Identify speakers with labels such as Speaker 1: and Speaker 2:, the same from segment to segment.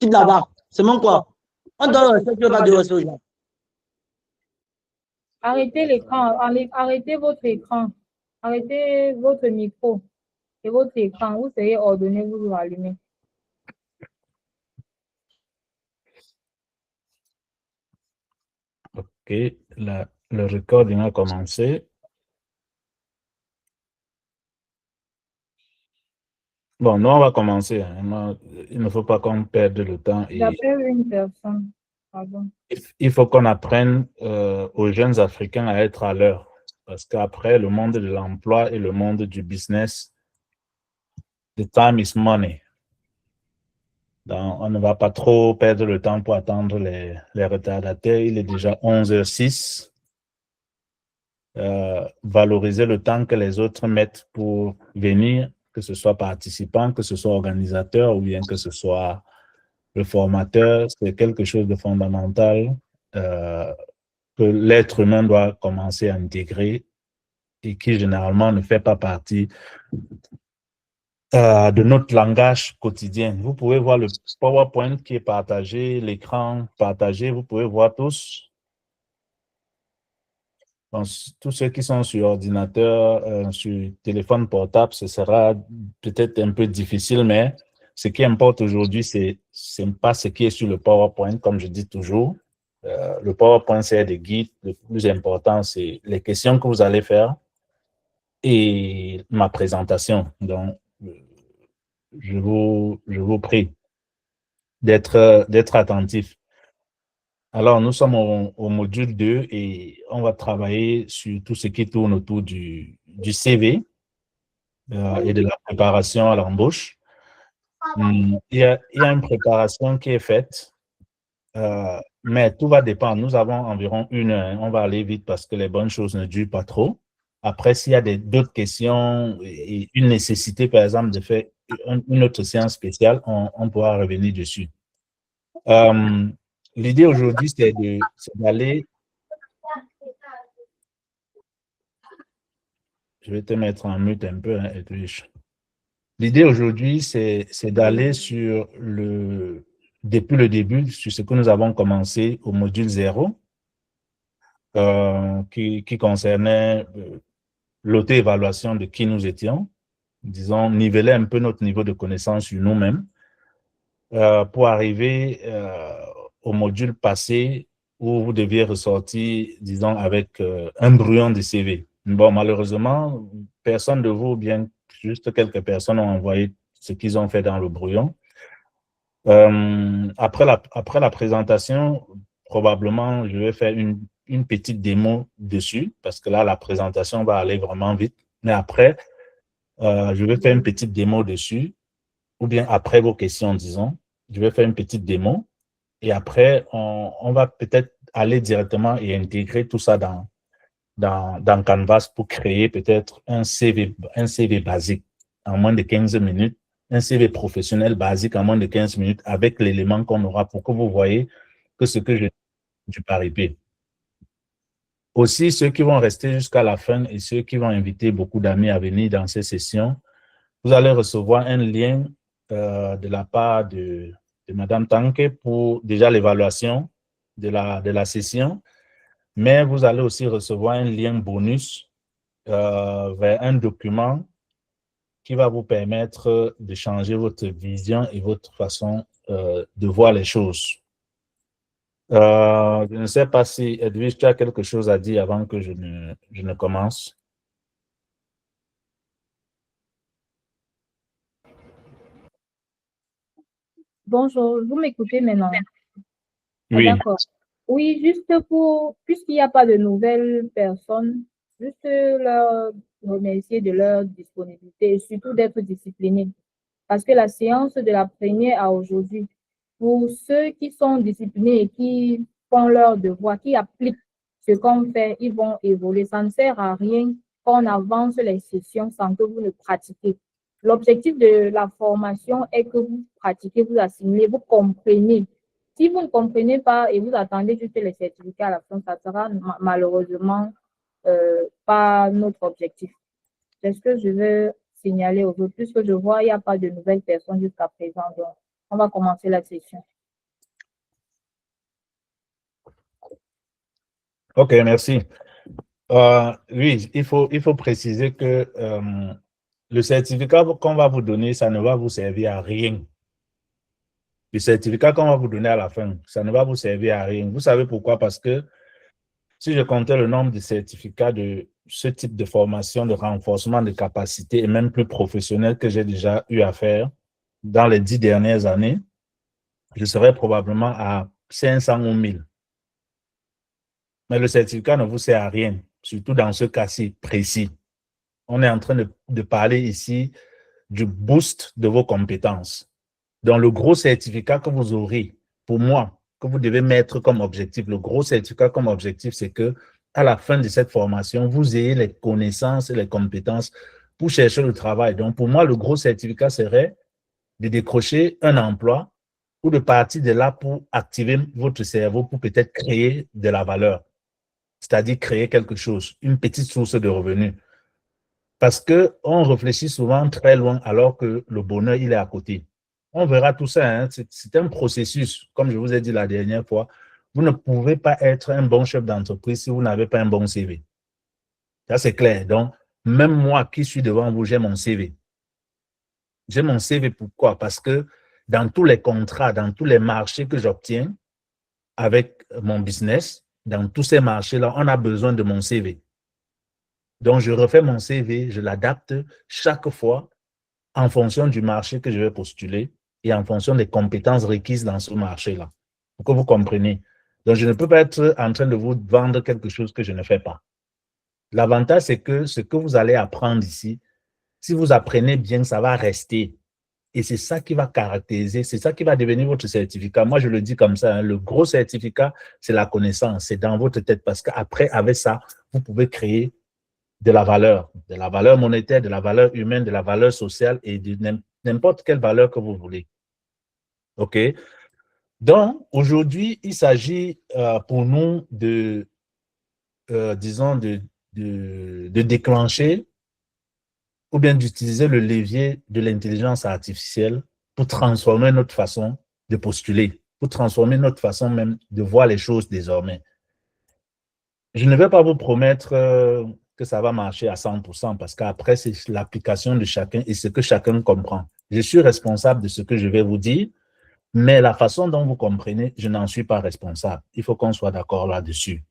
Speaker 1: là-bas. C'est mon quoi? On donne le respect, tu ne veux pas dire respect aux gens.
Speaker 2: Arrêtez l'écran, arrêtez votre écran, arrêtez votre micro et votre écran. Vous serez ordonné, vous vous allumez.
Speaker 3: Ok, le recording a commencé. Bon, nous, on va commencer. Hein. Il ne faut pas qu'on perde le temps.
Speaker 2: J'appelle une personne. Pardon.
Speaker 3: Il faut qu'on apprenne aux jeunes Africains à être à l'heure. Parce qu'après, le monde de l'emploi et le monde du business, the time is money. Donc, on ne va pas trop perdre le temps pour attendre les retardataires. Il est déjà 11h06. Valoriser le temps que les autres mettent pour venir, que ce soit participant, que ce soit organisateur ou bien que ce soit le formateur, c'est quelque chose de fondamental que l'être humain doit commencer à intégrer et qui généralement ne fait pas partie de notre langage quotidien. Vous pouvez voir le PowerPoint qui est partagé, l'écran partagé, vous pouvez voir tous. Donc, tous ceux qui sont sur ordinateur, sur téléphone portable, ce sera peut-être un peu difficile, mais ce qui importe aujourd'hui, c'est pas ce qui est sur le PowerPoint, comme je dis toujours. Le PowerPoint, c'est des guides. Le plus important, c'est les questions que vous allez faire et ma présentation. Donc, je vous prie d'être attentif. Alors, nous sommes au module 2 et on va travailler sur tout ce qui tourne autour du CV et de la préparation à l'embauche. Il y a une préparation qui est faite, mais tout va dépendre. Nous avons environ 1 heure. On va aller vite parce que les bonnes choses ne durent pas trop. Après, s'il y a d'autres questions et une nécessité, par exemple, de faire une autre séance spéciale, on pourra revenir dessus. L'idée aujourd'hui, c'est d'aller... Je vais te mettre en mute un peu, hein, Edwige. L'idée aujourd'hui, c'est d'aller depuis le début, sur ce que nous avons commencé au module 0, qui concernait l'auto-évaluation de qui nous étions, disons, niveler un peu notre niveau de connaissance sur nous-mêmes, pour arriver au module passé où vous deviez ressortir, disons, avec un brouillon de CV. Bon, malheureusement, personne de vous, bien juste quelques personnes ont envoyé ce qu'ils ont fait dans le brouillon. Après la présentation, probablement, je vais faire une petite démo dessus, parce que là, la présentation va aller vraiment vite. Mais après, je vais faire une petite démo dessus, ou bien après vos questions, disons, je vais faire une petite démo. Et après, on va peut-être aller directement et intégrer tout ça dans Canvas pour créer peut-être un CV basique en moins de 15 minutes, un CV professionnel basique en moins de 15 minutes avec l'élément qu'on aura pour que vous voyez que ce que je dis par épée. Aussi, ceux qui vont rester jusqu'à la fin et ceux qui vont inviter beaucoup d'amis à venir dans ces sessions, vous allez recevoir un lien de la part de Madame Tanke pour déjà l'évaluation de la session, mais vous allez aussi recevoir un lien bonus vers un document qui va vous permettre de changer votre vision et votre façon de voir les choses. Je ne sais pas si, Edwige, tu as quelque chose à dire avant que je ne commence.
Speaker 2: Bonjour, vous m'écoutez maintenant?
Speaker 3: Oui.
Speaker 2: D'accord. Oui, juste puisqu'il n'y a pas de nouvelles personnes, juste leur remercier de leur disponibilité et surtout d'être disciplinés. Parce que la séance de la première à aujourd'hui, pour ceux qui sont disciplinés et qui font leur devoir, qui appliquent ce qu'on fait, ils vont évoluer. Ça ne sert à rien qu'on avance les sessions sans que vous ne pratiquez. L'objectif de la formation est que vous pratiquez, vous assimilez, vous comprenez. Si vous ne comprenez pas et vous attendez juste les certificats à la fin, ça sera malheureusement pas notre objectif. C'est ce que je veux signaler aux autres, puisque je vois il n'y a pas de nouvelles personnes jusqu'à présent. Donc, On va commencer la session.
Speaker 3: OK, merci. Oui, il faut préciser que le certificat qu'on va vous donner, ça ne va vous servir à rien. Le certificat qu'on va vous donner à la fin, ça ne va vous servir à rien. Vous savez pourquoi? Parce que si je comptais le nombre de certificats de ce type de formation, de renforcement de capacité et même plus professionnel que j'ai déjà eu à faire dans les 10 dernières années, je serais probablement à 500 ou 1000. Mais le certificat ne vous sert à rien, surtout dans ce cas-ci précis. On est en train de parler ici du boost de vos compétences. Donc, le gros certificat que vous aurez, pour moi, que vous devez mettre comme objectif, le gros certificat comme objectif, c'est que à la fin de cette formation, vous ayez les connaissances et les compétences pour chercher le travail. Donc, pour moi, le gros certificat serait de décrocher un emploi ou de partir de là pour activer votre cerveau pour peut-être créer de la valeur, c'est-à-dire créer quelque chose, une petite source de revenus. Parce qu'on réfléchit souvent très loin alors que le bonheur, il est à côté. On verra tout ça, hein. C'est un processus, comme je vous ai dit la dernière fois. Vous ne pouvez pas être un bon chef d'entreprise si vous n'avez pas un bon CV. Ça, c'est clair. Donc, même moi qui suis devant vous, j'ai mon CV. J'ai mon CV pourquoi? Parce que dans tous les contrats, dans tous les marchés que j'obtiens avec mon business, dans tous ces marchés-là, on a besoin de mon CV. Donc, je refais mon CV, je l'adapte chaque fois en fonction du marché que je vais postuler et en fonction des compétences requises dans ce marché-là. Pour que vous compreniez. Donc, je ne peux pas être en train de vous vendre quelque chose que je ne fais pas. L'avantage, c'est que ce que vous allez apprendre ici, si vous apprenez bien, ça va rester. Et c'est ça qui va caractériser, c'est ça qui va devenir votre certificat. Moi, je le dis comme ça, hein, le gros certificat, c'est la connaissance, c'est dans votre tête. Parce qu'après, avec ça, vous pouvez créer de la valeur monétaire, de la valeur humaine, de la valeur sociale et de n'importe quelle valeur que vous voulez. OK? Donc, aujourd'hui, il s'agit pour nous de, disons, de déclencher ou bien d'utiliser le levier de l'intelligence artificielle pour transformer notre façon de postuler, pour transformer notre façon même de voir les choses désormais. Je ne vais pas vous promettre que ça va marcher à 100% parce qu'après, c'est l'application de chacun et ce que chacun comprend. Je suis responsable de ce que je vais vous dire, mais la façon dont vous comprenez, je n'en suis pas responsable. Il faut qu'on soit d'accord là-dessus.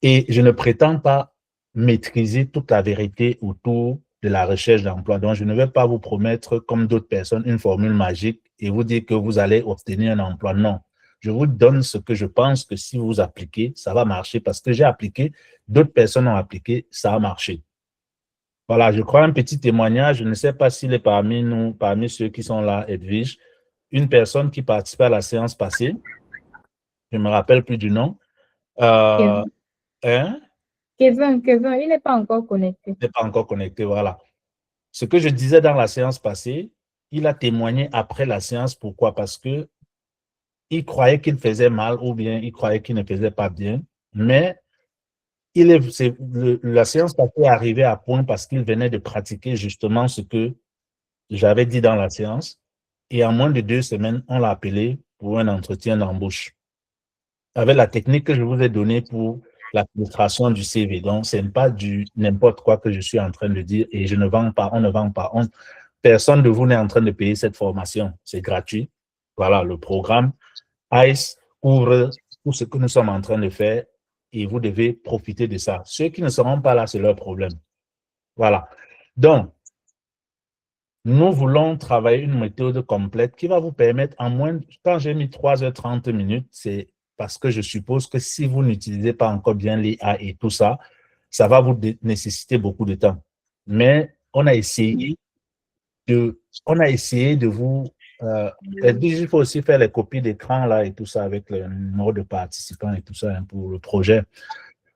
Speaker 3: Et je ne prétends pas maîtriser toute la vérité autour de la recherche d'emploi. Donc, je ne vais pas vous promettre, comme d'autres personnes, une formule magique et vous dire que vous allez obtenir un emploi. Non. Je vous donne ce que je pense que si vous appliquez, ça va marcher parce que j'ai appliqué, d'autres personnes ont appliqué, ça a marché. Voilà, je crois un petit témoignage. Je ne sais pas s'il est parmi nous, parmi ceux qui sont là, Edwige, une personne qui participait à la séance passée. Je ne me rappelle plus du nom.
Speaker 2: Kevin,
Speaker 3: Hein?
Speaker 2: Kevin, il n'est pas encore connecté.
Speaker 3: Il n'est pas encore connecté, voilà. Ce que je disais dans la séance passée, il a témoigné après la séance. Pourquoi? Parce que il croyait qu'il faisait mal ou bien il croyait qu'il ne faisait pas bien. Mais la séance passée est arrivée à point parce qu'il venait de pratiquer justement ce que j'avais dit dans la séance. Et en moins de 2 semaines, on l'a appelé pour un entretien d'embauche. Avec la technique que je vous ai donnée pour la filtration du CV. Donc, ce n'est pas du n'importe quoi que je suis en train de dire et je ne vends pas, on ne vend pas. Personne de vous n'est en train de payer cette formation. C'est gratuit. Voilà, le programme ICE ouvre tout ce que nous sommes en train de faire et vous devez profiter de ça. Ceux qui ne seront pas là, c'est leur problème. Voilà. Donc, nous voulons travailler une méthode complète qui va vous permettre en moins, quand j'ai mis 3h30 minutes, c'est parce que je suppose que si vous n'utilisez pas encore bien l'IA et tout ça, ça va vous nécessiter beaucoup de temps. Mais on a essayé de vous... il faut aussi faire les copies d'écran là et tout ça avec le numéro de participants et tout ça hein, pour le projet.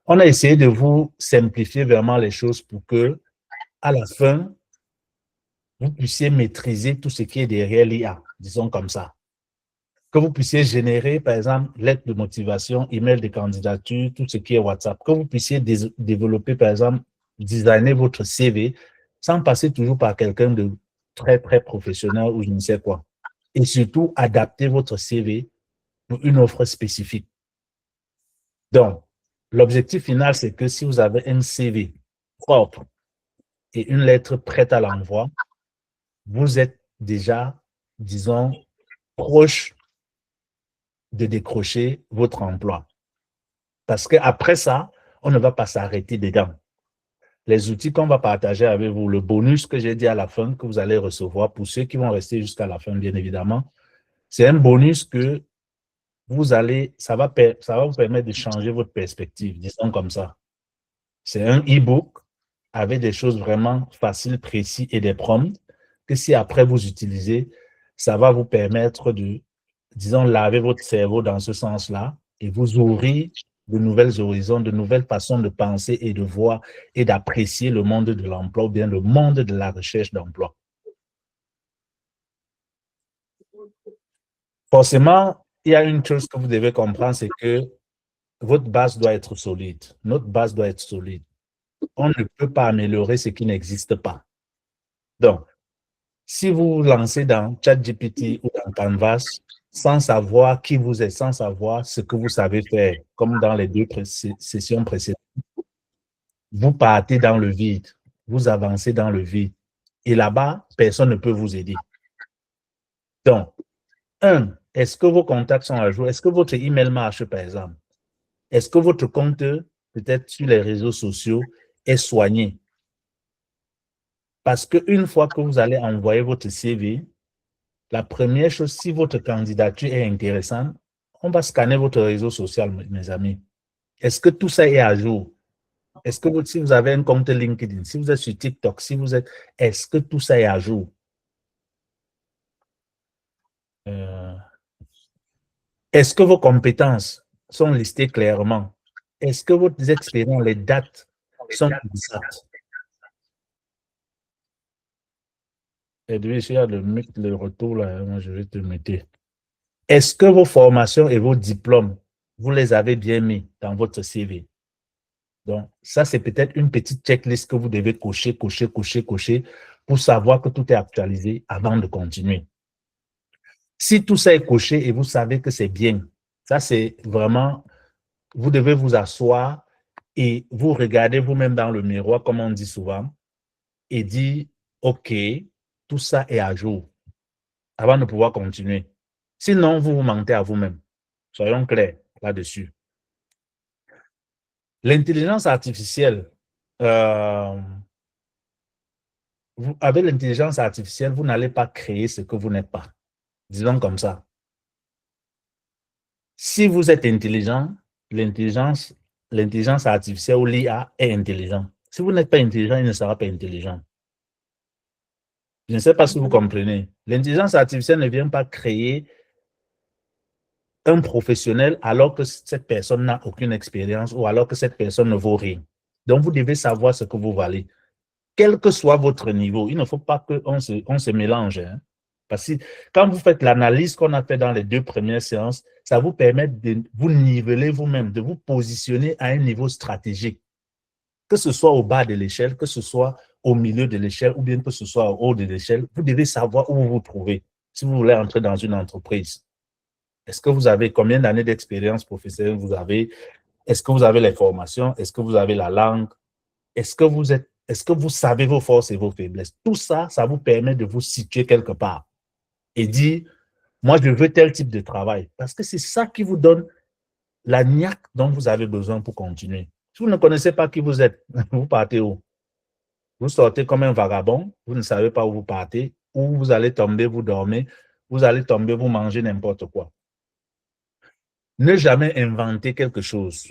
Speaker 3: On a essayé de vous simplifier vraiment les choses pour que, à la fin, vous puissiez maîtriser tout ce qui est derrière l'IA, disons comme ça. Que vous puissiez générer, par exemple, lettre de motivation, email de candidature, tout ce qui est WhatsApp. Que vous puissiez développer, par exemple, designer votre CV sans passer toujours par quelqu'un de très, très professionnel ou je ne sais quoi. et surtout adapter votre CV pour une offre spécifique. Donc, l'objectif final, c'est que si vous avez un CV propre et une lettre prête à l'envoi, vous êtes déjà, disons, proche de décrocher votre emploi. Parce qu'après ça, on ne va pas s'arrêter dedans. Les outils qu'on va partager avec vous, le bonus que j'ai dit à la fin que vous allez recevoir, pour ceux qui vont rester jusqu'à la fin, bien évidemment, c'est un bonus que ça va vous permettre de changer votre perspective, disons comme ça. C'est un e-book avec des choses vraiment faciles, précises et des prompts que si après vous utilisez, ça va vous permettre de, disons, laver votre cerveau dans ce sens-là et vous ouvrir de nouvelles horizons, de nouvelles façons de penser et de voir et d'apprécier le monde de l'emploi ou bien le monde de la recherche d'emploi. Forcément, il y a une chose que vous devez comprendre, c'est que votre base doit être solide. Notre base doit être solide. On ne peut pas améliorer ce qui n'existe pas. Donc, si vous vous lancez dans ChatGPT ou dans Canvas sans savoir qui vous êtes, sans savoir ce que vous savez faire, comme dans les deux sessions précédentes, vous partez dans le vide, vous avancez dans le vide. Et là-bas, personne ne peut vous aider. Donc, est-ce que vos contacts sont à jour? Est-ce que votre email marche, par exemple? Est-ce que votre compte, peut-être sur les réseaux sociaux, est soigné? Parce qu'une fois que vous allez envoyer votre CV, la première chose, si votre candidature est intéressante, on va scanner votre réseau social, mes amis. Est-ce que tout ça est à jour? Est-ce que si vous avez un compte LinkedIn, si vous êtes sur TikTok, est-ce que tout ça est à jour? Est-ce que vos compétences sont listées clairement? Est-ce que vos expériences, les dates sont exactes? Edwige, il y a le retour là, moi je vais te mettre. Est-ce que vos formations et vos diplômes, vous les avez bien mis dans votre CV? Donc, ça, c'est peut-être une petite checklist que vous devez cocher pour savoir que tout est actualisé avant de continuer. Si tout ça est coché et vous savez que c'est bien, ça, c'est vraiment, vous devez vous asseoir et vous regarder vous-même dans le miroir, comme on dit souvent, et dire, OK, tout ça est à jour avant de pouvoir continuer. Sinon, vous vous mentez à vous-même. Soyons clairs là-dessus. L'intelligence artificielle, avec l'intelligence artificielle, vous n'allez pas créer ce que vous n'êtes pas. Disons comme ça. Si vous êtes intelligent, l'intelligence artificielle ou l'IA est intelligent. Si vous n'êtes pas intelligent, il ne sera pas intelligent. Je ne sais pas si vous comprenez. L'intelligence artificielle ne vient pas créer un professionnel alors que cette personne n'a aucune expérience ou alors que cette personne ne vaut rien. Donc, vous devez savoir ce que vous valez. Quel que soit votre niveau, il ne faut pas qu'on se mélange. Hein. Parce que quand vous faites l'analyse qu'on a fait dans les 2 premières séances, ça vous permet de vous niveler vous-même, de vous positionner à un niveau stratégique. Que ce soit au bas de l'échelle, que ce soit au milieu de l'échelle ou bien que ce soit au haut de l'échelle, vous devez savoir où vous vous trouvez si vous voulez entrer dans une entreprise. Est-ce que vous avez combien d'années d'expérience professionnelle vous avez? Est-ce que vous avez les formations? Est-ce que vous avez la langue? Est-ce que vous savez vos forces et vos faiblesses? Tout ça, ça vous permet de vous situer quelque part et dire, moi, je veux tel type de travail. Parce que c'est ça qui vous donne la niaque dont vous avez besoin pour continuer. Si vous ne connaissez pas qui vous êtes, vous partez où? Vous sortez comme un vagabond, vous ne savez pas où vous partez, où vous allez tomber, vous dormez, vous allez tomber, vous mangez n'importe quoi. Ne jamais inventer quelque chose.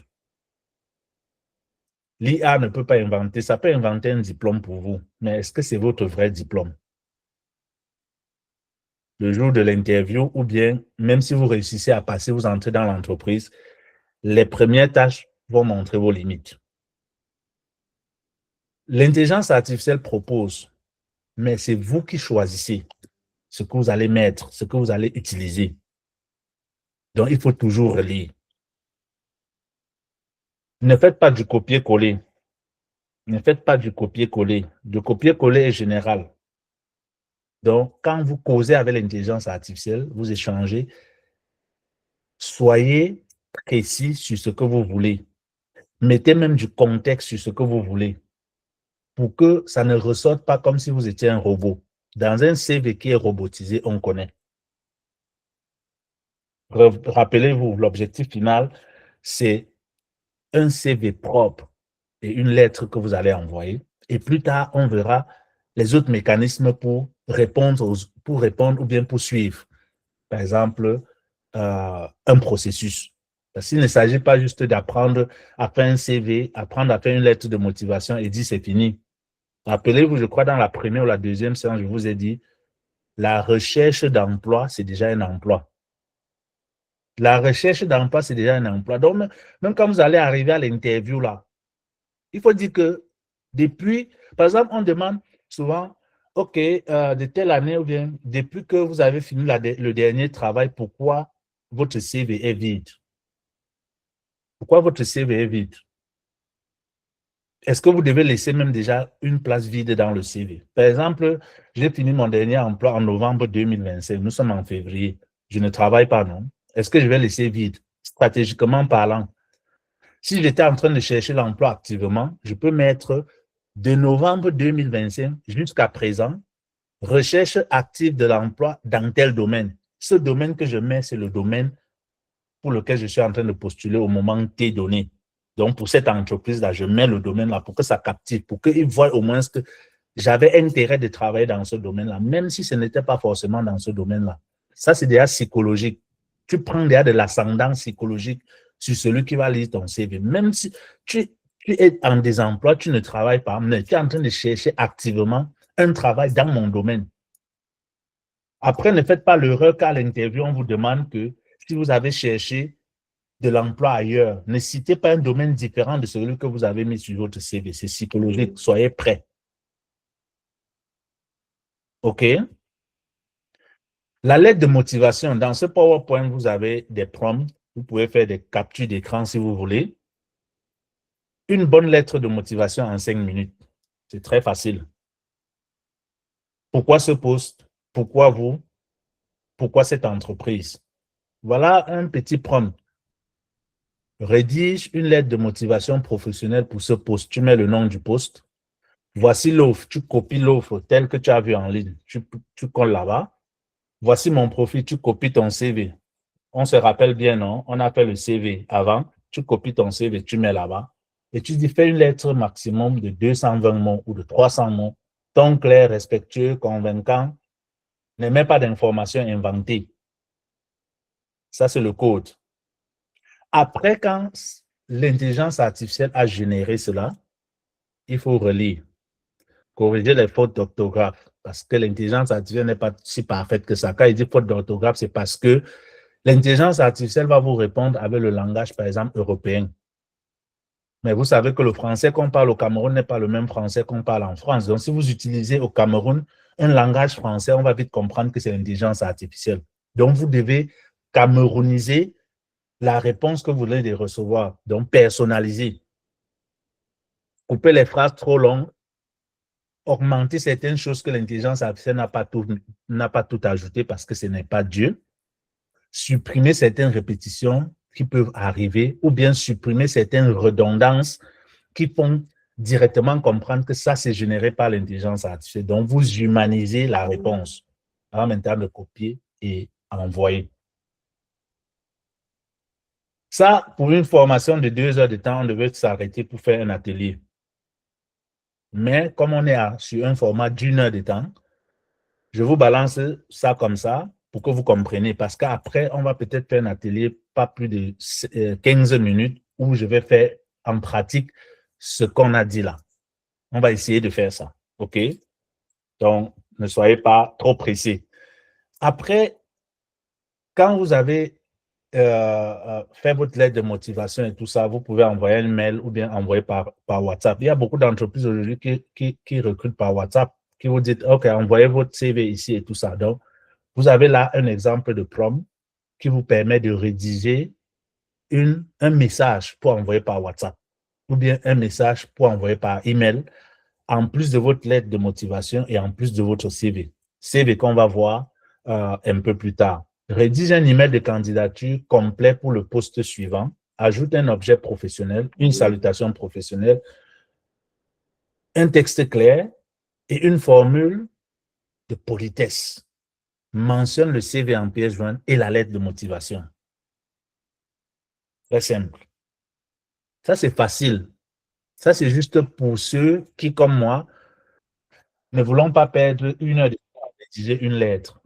Speaker 3: L'IA ne peut pas inventer, ça peut inventer un diplôme pour vous, mais est-ce que c'est votre vrai diplôme? Le jour de l'interview, ou bien, même si vous réussissez à passer, vous entrez dans l'entreprise, les premières tâches vont montrer vos limites. L'intelligence artificielle propose, mais c'est vous qui choisissez ce que vous allez mettre, ce que vous allez utiliser. Donc, il faut toujours relire. Ne faites pas du copier-coller. Ne faites pas du copier-coller. Le copier-coller est général. Donc, quand vous causez avec l'intelligence artificielle, vous échangez, soyez précis sur ce que vous voulez. Mettez même du contexte sur ce que vous voulez pour que ça ne ressorte pas comme si vous étiez un robot. Dans un CV qui est robotisé, on connaît. Rappelez-vous, l'objectif final, c'est un CV propre et une lettre que vous allez envoyer. Et plus tard, on verra les autres mécanismes pour répondre ou bien pour suivre. Par exemple, un processus. Parce qu'il ne s'agit pas juste d'apprendre à faire un CV, apprendre à faire une lettre de motivation et dire c'est fini. Rappelez-vous, je crois dans la première ou la deuxième séance, je vous ai dit, la recherche d'emploi, c'est déjà un emploi. La recherche d'emploi, c'est déjà un emploi. Donc, même quand vous allez arriver à l'interview, là, il faut dire que depuis, par exemple, on demande souvent, OK, de telle année ou bien depuis que vous avez fini le dernier travail, pourquoi votre CV est vide? Pourquoi votre CV est vide? Est-ce que vous devez laisser même déjà une place vide dans le CV? Par exemple, j'ai fini mon dernier emploi en novembre 2025. Nous sommes en février. Je ne travaille pas, non? Est-ce que je vais laisser vide? Stratégiquement parlant, si j'étais en train de chercher l'emploi activement, je peux mettre de novembre 2025 jusqu'à présent, recherche active de l'emploi dans tel domaine. Ce domaine que je mets, c'est le domaine pour lequel je suis en train de postuler au moment T donné. Donc, pour cette entreprise-là, je mets le domaine-là pour que ça captive, pour qu'ils voient au moins que j'avais intérêt de travailler dans ce domaine-là, même si ce n'était pas forcément dans ce domaine-là. Ça, c'est déjà psychologique. Tu prends déjà de l'ascendant psychologique sur celui qui va lire ton CV. Même si tu es en désemploi, tu ne travailles pas, mais tu es en train de chercher activement un travail dans mon domaine. Après, ne faites pas l'erreur qu'à l'interview, on vous demande que si vous avez cherché de l'emploi ailleurs, ne citez pas un domaine différent de celui que vous avez mis sur votre CV. C'est psychologique. Soyez prêts. OK? La lettre de motivation, dans ce PowerPoint, vous avez des prompts. Vous pouvez faire des captures d'écran si vous voulez. Une bonne lettre de motivation en 5 minutes. C'est très facile. Pourquoi ce poste? Pourquoi vous? Pourquoi cette entreprise? Voilà un petit prompt. Rédige une lettre de motivation professionnelle pour ce poste. Tu mets le nom du poste. Voici l'offre. Tu copies l'offre telle que tu as vue en ligne. Tu colles là-bas. Voici mon profil. Tu copies ton CV. On se rappelle bien, non? On a fait le CV avant. Tu copies ton CV, tu mets là-bas. Et tu dis, fais une lettre maximum de 220 mots ou de 300 mots. Ton clair, respectueux, convaincant. Ne mets pas d'informations inventées. Ça, c'est le code. Après, quand l'intelligence artificielle a généré cela, il faut relire, corriger les fautes d'orthographe, parce que l'intelligence artificielle n'est pas si parfaite que ça. Quand il dit faute d'orthographe, c'est parce que l'intelligence artificielle va vous répondre avec le langage, par exemple, européen. Mais vous savez que le français qu'on parle au Cameroun n'est pas le même français qu'on parle en France. Donc, si vous utilisez au Cameroun un langage français, on va vite comprendre que c'est l'intelligence artificielle. Donc, vous devez camerouniser la réponse que vous voulez recevoir, donc personnaliser. Couper les phrases trop longues, augmenter certaines choses que l'intelligence artificielle n'a pas tout ajouté parce que ce n'est pas Dieu, supprimer certaines répétitions qui peuvent arriver ou bien supprimer certaines redondances qui font directement comprendre que ça, c'est généré par l'intelligence artificielle. Donc, vous humanisez la réponse avant maintenant de copier et envoyer. Ça, pour une formation de 2 heures de temps, on devait s'arrêter pour faire un atelier. Mais comme on est sur un format d'1 heure de temps, je vous balance ça comme ça pour que vous compreniez. Parce qu'après, on va peut-être faire un atelier pas plus de 15 minutes où je vais faire en pratique ce qu'on a dit là. On va essayer de faire ça. OK? Donc, ne soyez pas trop pressés. Après, quand vous avez fait votre lettre de motivation et tout ça, vous pouvez envoyer un mail ou bien envoyer par WhatsApp. Il y a beaucoup d'entreprises aujourd'hui qui recrutent par WhatsApp, qui vous disent, OK, envoyez votre CV ici et tout ça. Donc, vous avez là un exemple de prompt qui vous permet de rédiger un message pour envoyer par WhatsApp ou bien un message pour envoyer par email en plus de votre lettre de motivation et en plus de votre CV. CV qu'on va voir un peu plus tard. Rédige un email de candidature complet pour le poste suivant. Ajoute un objet professionnel, une salutation professionnelle, un texte clair et une formule de politesse. Mentionne le CV en pièce jointe et la lettre de motivation. Très simple. Ça, c'est facile. Ça, c'est juste pour ceux qui, comme moi, ne voulons pas perdre 1 heure de temps à rédiger une lettre.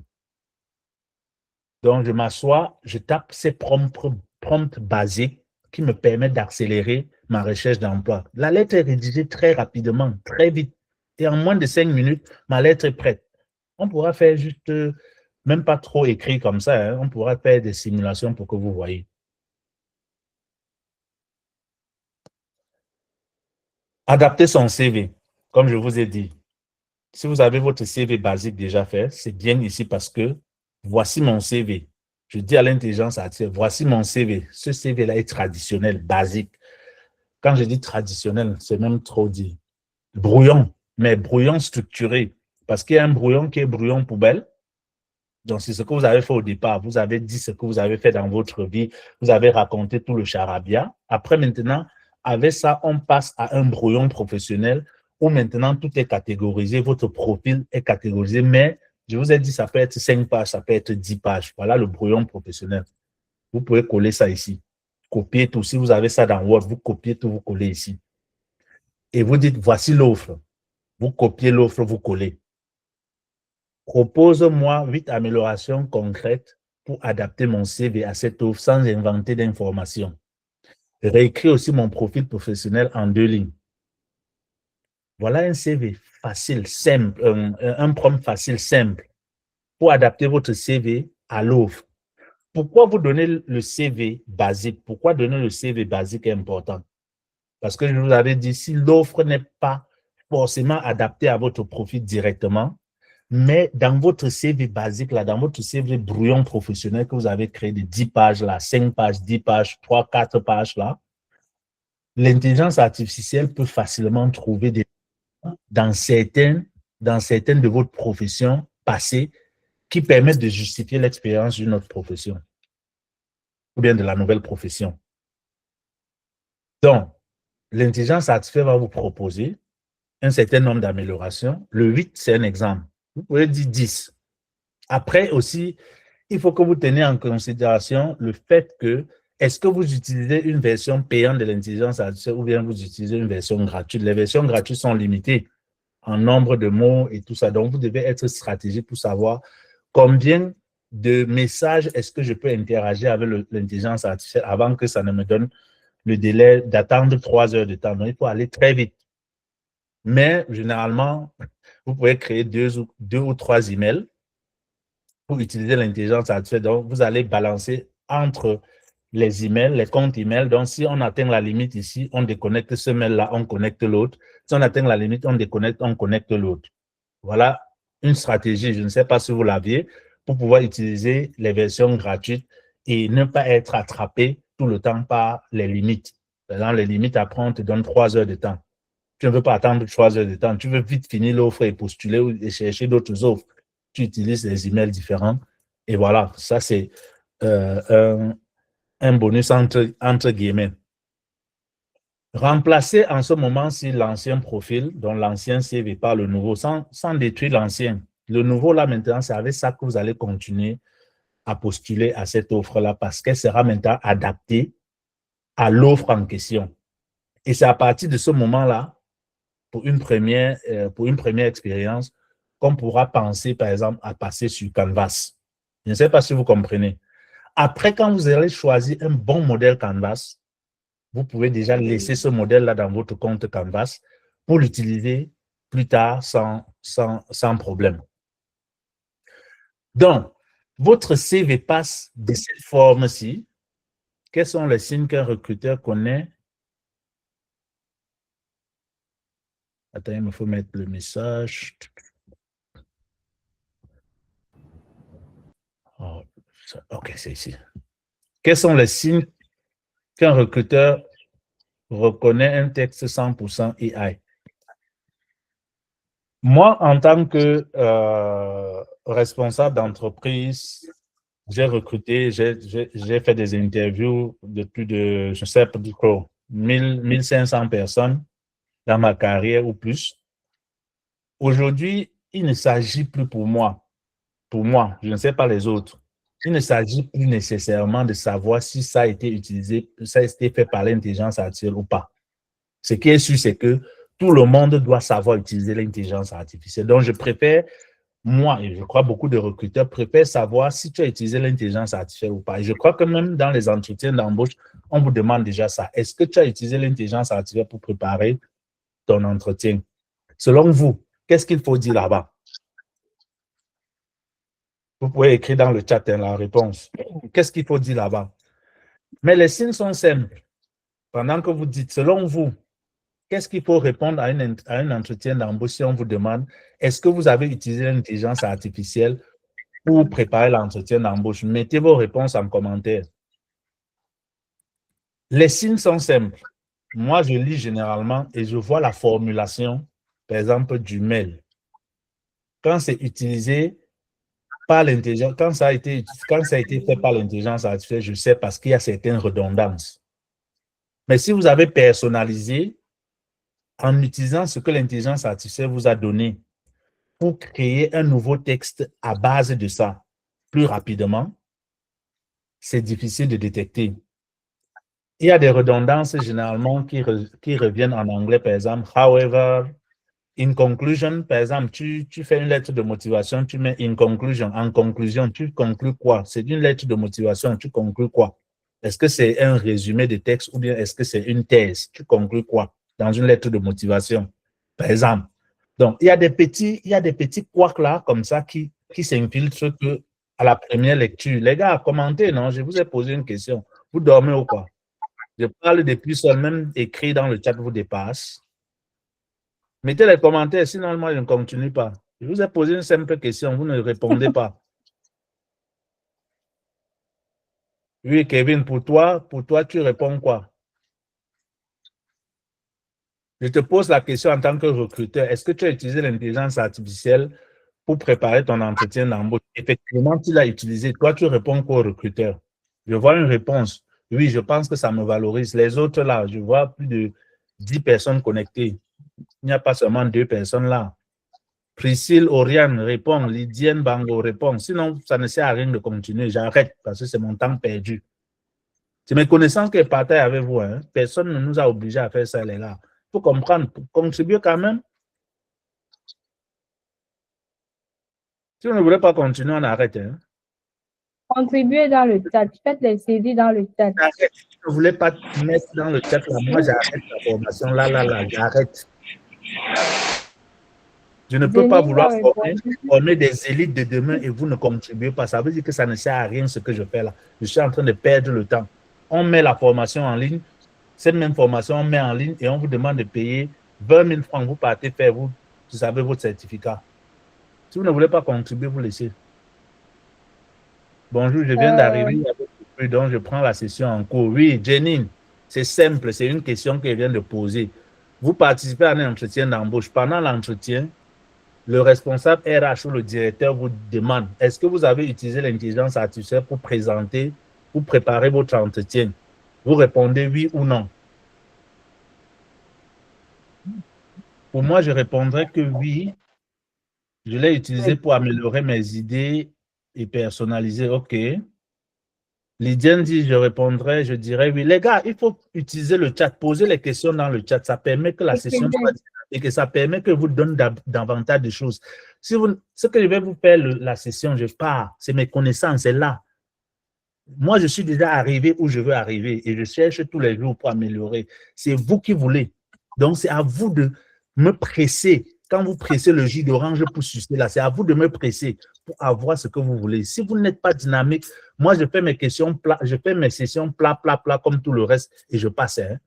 Speaker 3: Donc, je m'assois, je tape ces prompts basiques qui me permettent d'accélérer ma recherche d'emploi. La lettre est rédigée très rapidement, très vite. Et en moins de 5 minutes, ma lettre est prête. On pourra faire juste, même pas trop écrit comme ça, hein, on pourra faire des simulations pour que vous voyez. Adapter son CV, comme je vous ai dit. Si vous avez votre CV basique déjà fait, c'est bien ici parce que voici mon CV. Je dis à l'intelligence artificielle, voici mon CV. Ce CV-là est traditionnel, basique. Quand je dis traditionnel, c'est même trop dit. Brouillon, mais brouillon structuré. Parce qu'il y a un brouillon qui est brouillon poubelle. Donc, c'est ce que vous avez fait au départ. Vous avez dit ce que vous avez fait dans votre vie. Vous avez raconté tout le charabia. Après, maintenant, avec ça, on passe à un brouillon professionnel où maintenant tout est catégorisé. Votre profil est catégorisé. Mais je vous ai dit, ça peut être 5 pages, ça peut être 10 pages. Voilà le brouillon professionnel. Vous pouvez coller ça ici. Copier tout. Si vous avez ça dans Word, vous copiez tout, vous collez ici. Et vous dites, voici l'offre. Vous copiez l'offre, vous collez. Propose-moi 8 améliorations concrètes pour adapter mon CV à cette offre sans inventer d'informations. Réécris aussi mon profil professionnel en 2 lignes. Voilà un CV facile, simple, un prompt facile, simple pour adapter votre CV à l'offre. Pourquoi vous donnez le CV basique? Pourquoi donner le CV basique est important? Parce que je vous avais dit, si l'offre n'est pas forcément adaptée à votre profil directement, mais dans votre CV basique, là, dans votre CV brouillon professionnel que vous avez créé de 10 pages, là, 5 pages, 10 pages, 3, 4 pages, là, l'intelligence artificielle peut facilement trouver dans certaines de votre profession passée qui permettent de justifier l'expérience d'une autre profession ou bien de la nouvelle profession. Donc, l'intelligence artificielle va vous proposer un certain nombre d'améliorations. Le 8, c'est un exemple. Vous pouvez dire 10. Après aussi, il faut que vous teniez en considération le fait que est-ce que vous utilisez une version payante de l'intelligence artificielle ou bien vous utilisez une version gratuite. Les versions gratuites sont limitées en nombre de mots et tout ça. Donc, vous devez être stratégique pour savoir combien de messages est-ce que je peux interagir avec l'intelligence artificielle avant que ça ne me donne le délai d'attendre 3 heures de temps. Donc, il faut aller très vite. Mais généralement, vous pouvez créer 2 ou 3 emails pour utiliser l'intelligence artificielle. Donc, vous allez balancer entre les emails, les comptes emails. Donc, si on atteint la limite ici, on déconnecte ce mail-là, on connecte l'autre. Si on atteint la limite, on déconnecte, on connecte l'autre. Voilà une stratégie, je ne sais pas si vous l'aviez, pour pouvoir utiliser les versions gratuites et ne pas être attrapé tout le temps par les limites. Par exemple, les limites, après, on te donne 3 heures de temps. Tu ne veux pas attendre 3 heures de temps. Tu veux vite finir l'offre et postuler et chercher d'autres offres. Tu utilises des emails différents. Et voilà, ça, c'est un bonus entre guillemets. Remplacer en ce moment-ci l'ancien profil, donc l'ancien CV par le nouveau, sans détruire l'ancien. Le nouveau, là, maintenant, c'est avec ça que vous allez continuer à postuler à cette offre-là parce qu'elle sera maintenant adaptée à l'offre en question. Et c'est à partir de ce moment-là, pour une première expérience, qu'on pourra penser, par exemple, à passer sur Canvas. Je ne sais pas si vous comprenez. Après, quand vous allez choisir un bon modèle Canvas, vous pouvez déjà laisser ce modèle-là dans votre compte Canvas pour l'utiliser plus tard sans problème. Donc, votre CV passe de cette forme-ci. Quels sont les signes qu'un recruteur connaît? Attends, il me faut mettre le message. Oh, ok, c'est ici. Quels sont les signes qu'un recruteur reconnaît un texte 100% AI? Moi, en tant que responsable d'entreprise, j'ai recruté, j'ai fait des interviews de plus de, je sais pas du quoi, 1500 personnes dans ma carrière ou plus. Aujourd'hui, il ne s'agit plus pour moi, je ne sais pas les autres, il ne s'agit plus nécessairement de savoir si ça a été utilisé, ça a été fait par l'intelligence artificielle ou pas. Ce qui est sûr, c'est que tout le monde doit savoir utiliser l'intelligence artificielle. Donc, je préfère, moi, et je crois beaucoup de recruteurs préfèrent savoir si tu as utilisé l'intelligence artificielle ou pas. Et je crois que même dans les entretiens d'embauche, on vous demande déjà ça. Est-ce que tu as utilisé l'intelligence artificielle pour préparer ton entretien? Selon vous, qu'est-ce qu'il faut dire là-bas? Vous pouvez écrire dans le chat la réponse. Qu'est-ce qu'il faut dire là-bas? Mais les signes sont simples. Pendant que vous dites, selon vous, qu'est-ce qu'il faut répondre à un entretien d'embauche si on vous demande est-ce que vous avez utilisé l'intelligence artificielle pour préparer l'entretien d'embauche? Mettez vos réponses en commentaire. Les signes sont simples. Moi, je lis généralement et je vois la formulation, par exemple, du mail. Quand c'est utilisé par l'intelligence, quand ça a été fait par l'intelligence artificielle, je sais parce qu'il y a certaines redondances. Mais si vous avez personnalisé en utilisant ce que l'intelligence artificielle vous a donné pour créer un nouveau texte à base de ça plus rapidement, c'est difficile de détecter. Il y a des redondances généralement qui reviennent en anglais, par exemple, however, in conclusion, par exemple, tu fais une lettre de motivation, tu mets in conclusion. En conclusion, tu conclus quoi? C'est une lettre de motivation, tu conclus quoi? Est-ce que c'est un résumé de texte ou bien est-ce que c'est une thèse? Tu conclus quoi dans une lettre de motivation, par exemple? Donc, il y a des petits couacs là, comme ça, qui s'infiltrent que à la première lecture. Les gars, commentez, non? Je vous ai posé une question. Vous dormez ou quoi? Je parle depuis seul, même écrit dans le chat vous dépasse. Mettez les commentaires, sinon moi je ne continue pas. Je vous ai posé une simple question, vous ne répondez pas. Oui, Kevin, pour toi, tu réponds quoi? Je te pose la question en tant que recruteur. Est-ce que tu as utilisé l'intelligence artificielle pour préparer ton entretien d'embauche? Effectivement, tu l'as utilisé. Toi, tu réponds quoi au recruteur? Je vois une réponse. Oui, je pense que ça me valorise. Les autres là, je vois plus de 10 personnes connectées. Il n'y a pas seulement 2 personnes là. Priscille Oriane répond, Lydienne Bango répond. Sinon, ça ne sert à rien de continuer. J'arrête parce que c'est mon temps perdu. C'est mes connaissances que je partage avec vous. Hein. Personne ne nous a obligés à faire ça, les gars. Il faut comprendre, pour contribuer quand même. Si vous ne voulez pas continuer, on arrête. Hein.
Speaker 2: Contribuez dans le chat. Faites les saisies dans le chat.
Speaker 3: Arrête. Si vous ne voulez pas mettre dans le chat, là, moi, j'arrête la formation. Là, j'arrête. Je ne peux pas vouloir former des élites de demain et vous ne contribuez pas. Ça veut dire que ça ne sert à rien ce que je fais là. Je suis en train de perdre le temps. On met la formation en ligne. Cette même formation, on met en ligne et on vous demande de payer 20 000 francs. Vous partez faire, vous avez votre certificat. Si vous ne voulez pas contribuer, vous laissez. Bonjour, je viens d'arriver donc je prends la session en cours. Oui, Jenny, c'est simple, c'est une question qu'elle vient de poser. Vous participez à un entretien d'embauche. Pendant l'entretien, le responsable RH ou le directeur vous demande est-ce que vous avez utilisé l'intelligence artificielle pour présenter, pour préparer votre entretien? Vous répondez oui ou non. Pour moi, je répondrais que oui. Je l'ai utilisé pour améliorer mes idées et personnaliser. OK. Lydienne dit, je répondrai, je dirais oui. Les gars, il faut utiliser le chat, poser les questions dans le chat. Ça permet que la session soit et que ça permet que vous donne davantage de choses. Si vous, ce que je vais vous faire, la session, je pars. C'est mes connaissances, c'est là. Moi, je suis déjà arrivé où je veux arriver et je cherche tous les jours pour améliorer. C'est vous qui voulez. Donc, c'est à vous de me presser. Quand vous pressez le jus d'orange pour sucer là, c'est à vous de me presser pour avoir ce que vous voulez. Si vous n'êtes pas dynamique, moi, je fais mes questions plats, je fais mes sessions plat, comme tout le reste et je passe. Hein.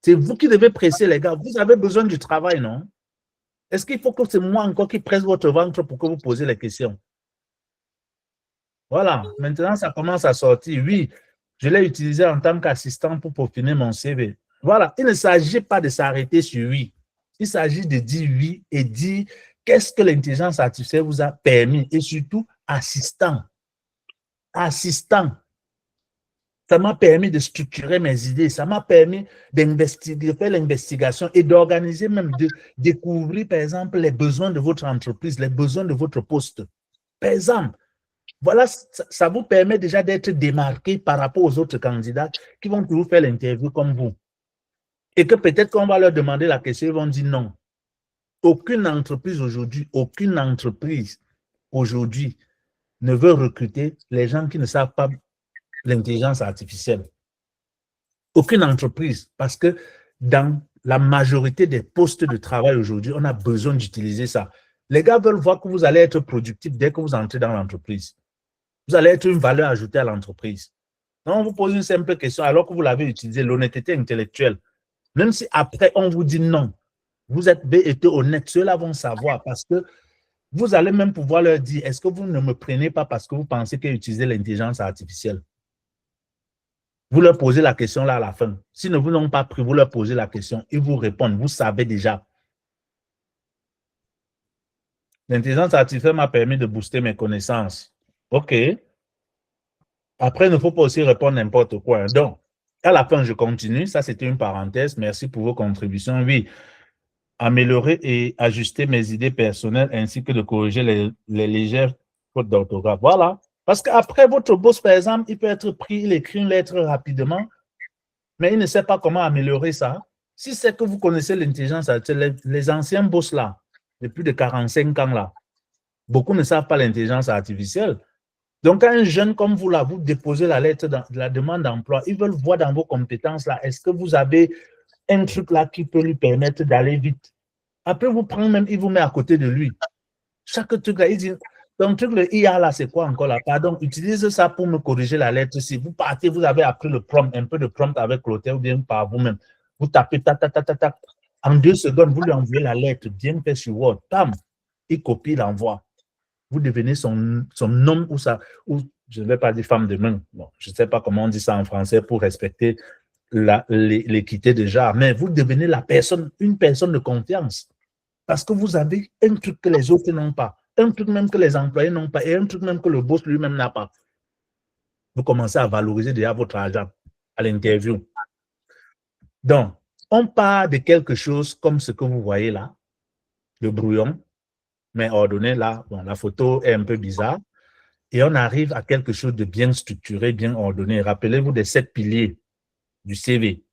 Speaker 3: C'est vous qui devez presser, les gars. Vous avez besoin du travail, non? Est-ce qu'il faut que c'est moi encore qui presse votre ventre pour que vous posez les questions? Voilà, maintenant, ça commence à sortir. Oui, je l'ai utilisé en tant qu'assistant pour peaufiner mon CV. Voilà, il ne s'agit pas de s'arrêter sur oui. Il s'agit de dire oui et dire Qu'est-ce que l'intelligence artificielle vous a permis? Et surtout, assistant. Assistant. Ça m'a permis de structurer mes idées. Ça m'a permis d'investiguer, de faire l'investigation et d'organiser même, de découvrir, par exemple, les besoins de votre entreprise, les besoins de votre poste. Par exemple, voilà, ça vous permet déjà d'être démarqué par rapport aux autres candidats qui vont toujours faire l'interview comme vous. Et que peut-être qu'on va leur demander la question, ils vont dire non. Aucune entreprise aujourd'hui ne veut recruter les gens qui ne savent pas l'intelligence artificielle. Aucune entreprise, parce que dans la majorité des postes de travail aujourd'hui, on a besoin d'utiliser ça. Les gars veulent voir que vous allez être productif dès que vous entrez dans l'entreprise. Vous allez être une valeur ajoutée à l'entreprise. Non, on vous pose une simple question alors que vous l'avez utilisé, l'honnêteté intellectuelle. Même si après on vous dit non, vous êtes été honnête, ceux-là vont savoir parce que vous allez même pouvoir leur dire, est-ce que vous ne me prenez pas parce que vous pensez qu'utiliser l'intelligence artificielle? Vous leur posez la question là à la fin. S'ils ne vous ont pas pris, vous leur posez la question, ils vous répondent, vous savez déjà. L'intelligence artificielle m'a permis de booster mes connaissances. OK. Après, il ne faut pas aussi répondre n'importe quoi. Donc, à la fin, je continue. Ça, c'était une parenthèse. Merci pour vos contributions. Oui. Améliorer et ajuster mes idées personnelles ainsi que de corriger les légères fautes d'orthographe. Voilà. Parce qu'après, votre boss, par exemple, il peut être pris, il écrit une lettre rapidement, mais il ne sait pas comment améliorer ça. Si c'est que vous connaissez l'intelligence artificielle, les anciens boss là, de plus de 45 ans là, beaucoup ne savent pas l'intelligence artificielle. Donc, quand un jeune comme vous là, vous déposez la lettre de la demande d'emploi, ils veulent voir dans vos compétences là, est-ce que vous avez un truc là qui peut lui permettre d'aller vite. Après, vous prenez même, il vous met à côté de lui. Chaque truc là, il dit, donc truc le IA là, c'est quoi encore là? Pardon, utilisez ça pour me corriger la lettre. Si vous partez, vous avez appris le prompt, un peu de prompt avec l'auteur ou bien par vous-même. Vous tapez, ta. En 2 secondes, vous lui envoyez la lettre, bien fait sur Word. Tam, il copie, il l'envoie. Vous devenez son homme ou je ne vais pas dire femme de main. Bon, je ne sais pas comment on dit ça en français pour respecter l'équité de genre, mais vous devenez une personne de confiance parce que vous avez un truc que les autres n'ont pas, un truc même que les employés n'ont pas et un truc même que le boss lui-même n'a pas. Vous commencez à valoriser déjà votre argent à l'interview. Donc, on part de quelque chose comme ce que vous voyez là, le brouillon, mais ordonné là, bon, la photo est un peu bizarre, et on arrive à quelque chose de bien structuré, bien ordonné. Rappelez-vous des 7 piliers du CV.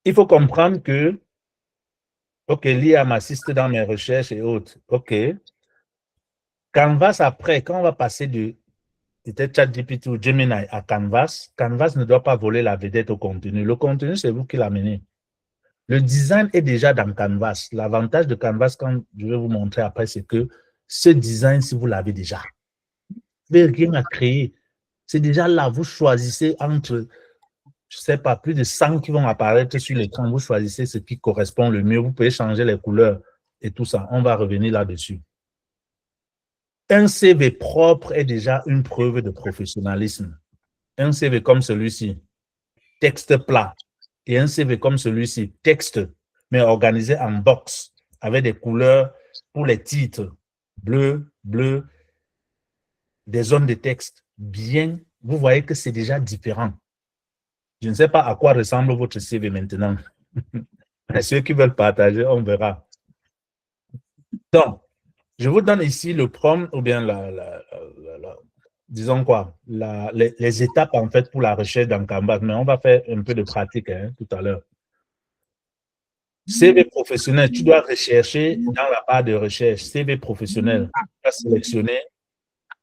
Speaker 3: Il faut comprendre que, OK, l'IA m'assiste dans mes recherches et autres. OK. Canvas, après, quand on va passer de peut-être ChatGPT ou Gemini à Canvas, Canvas ne doit pas voler la vedette au contenu. Le contenu, c'est vous qui l'amenez. Le design est déjà dans Canvas. L'avantage de Canvas, quand je vais vous montrer après, c'est que ce design, si vous l'avez déjà, vous n'avez rien à créer. C'est déjà là, vous choisissez entre, je ne sais pas, plus de 100 qui vont apparaître sur l'écran. Vous choisissez ce qui correspond le mieux. Vous pouvez changer les couleurs et tout ça. On va revenir là-dessus. Un CV propre est déjà une preuve de professionnalisme. Un CV comme celui-ci, texte plat. Et un CV comme celui-ci, texte, mais organisé en box, avec des couleurs pour les titres, bleu, des zones de texte. Bien, vous voyez que c'est déjà différent. Je ne sais pas à quoi ressemble votre CV maintenant. Ceux qui veulent partager, on verra. Donc, je vous donne ici le prompt, ou bien disons quoi, les étapes en fait pour la recherche dans Canvas, mais on va faire un peu de pratique tout à l'heure. CV professionnel, tu dois rechercher dans la barre de recherche, CV professionnel,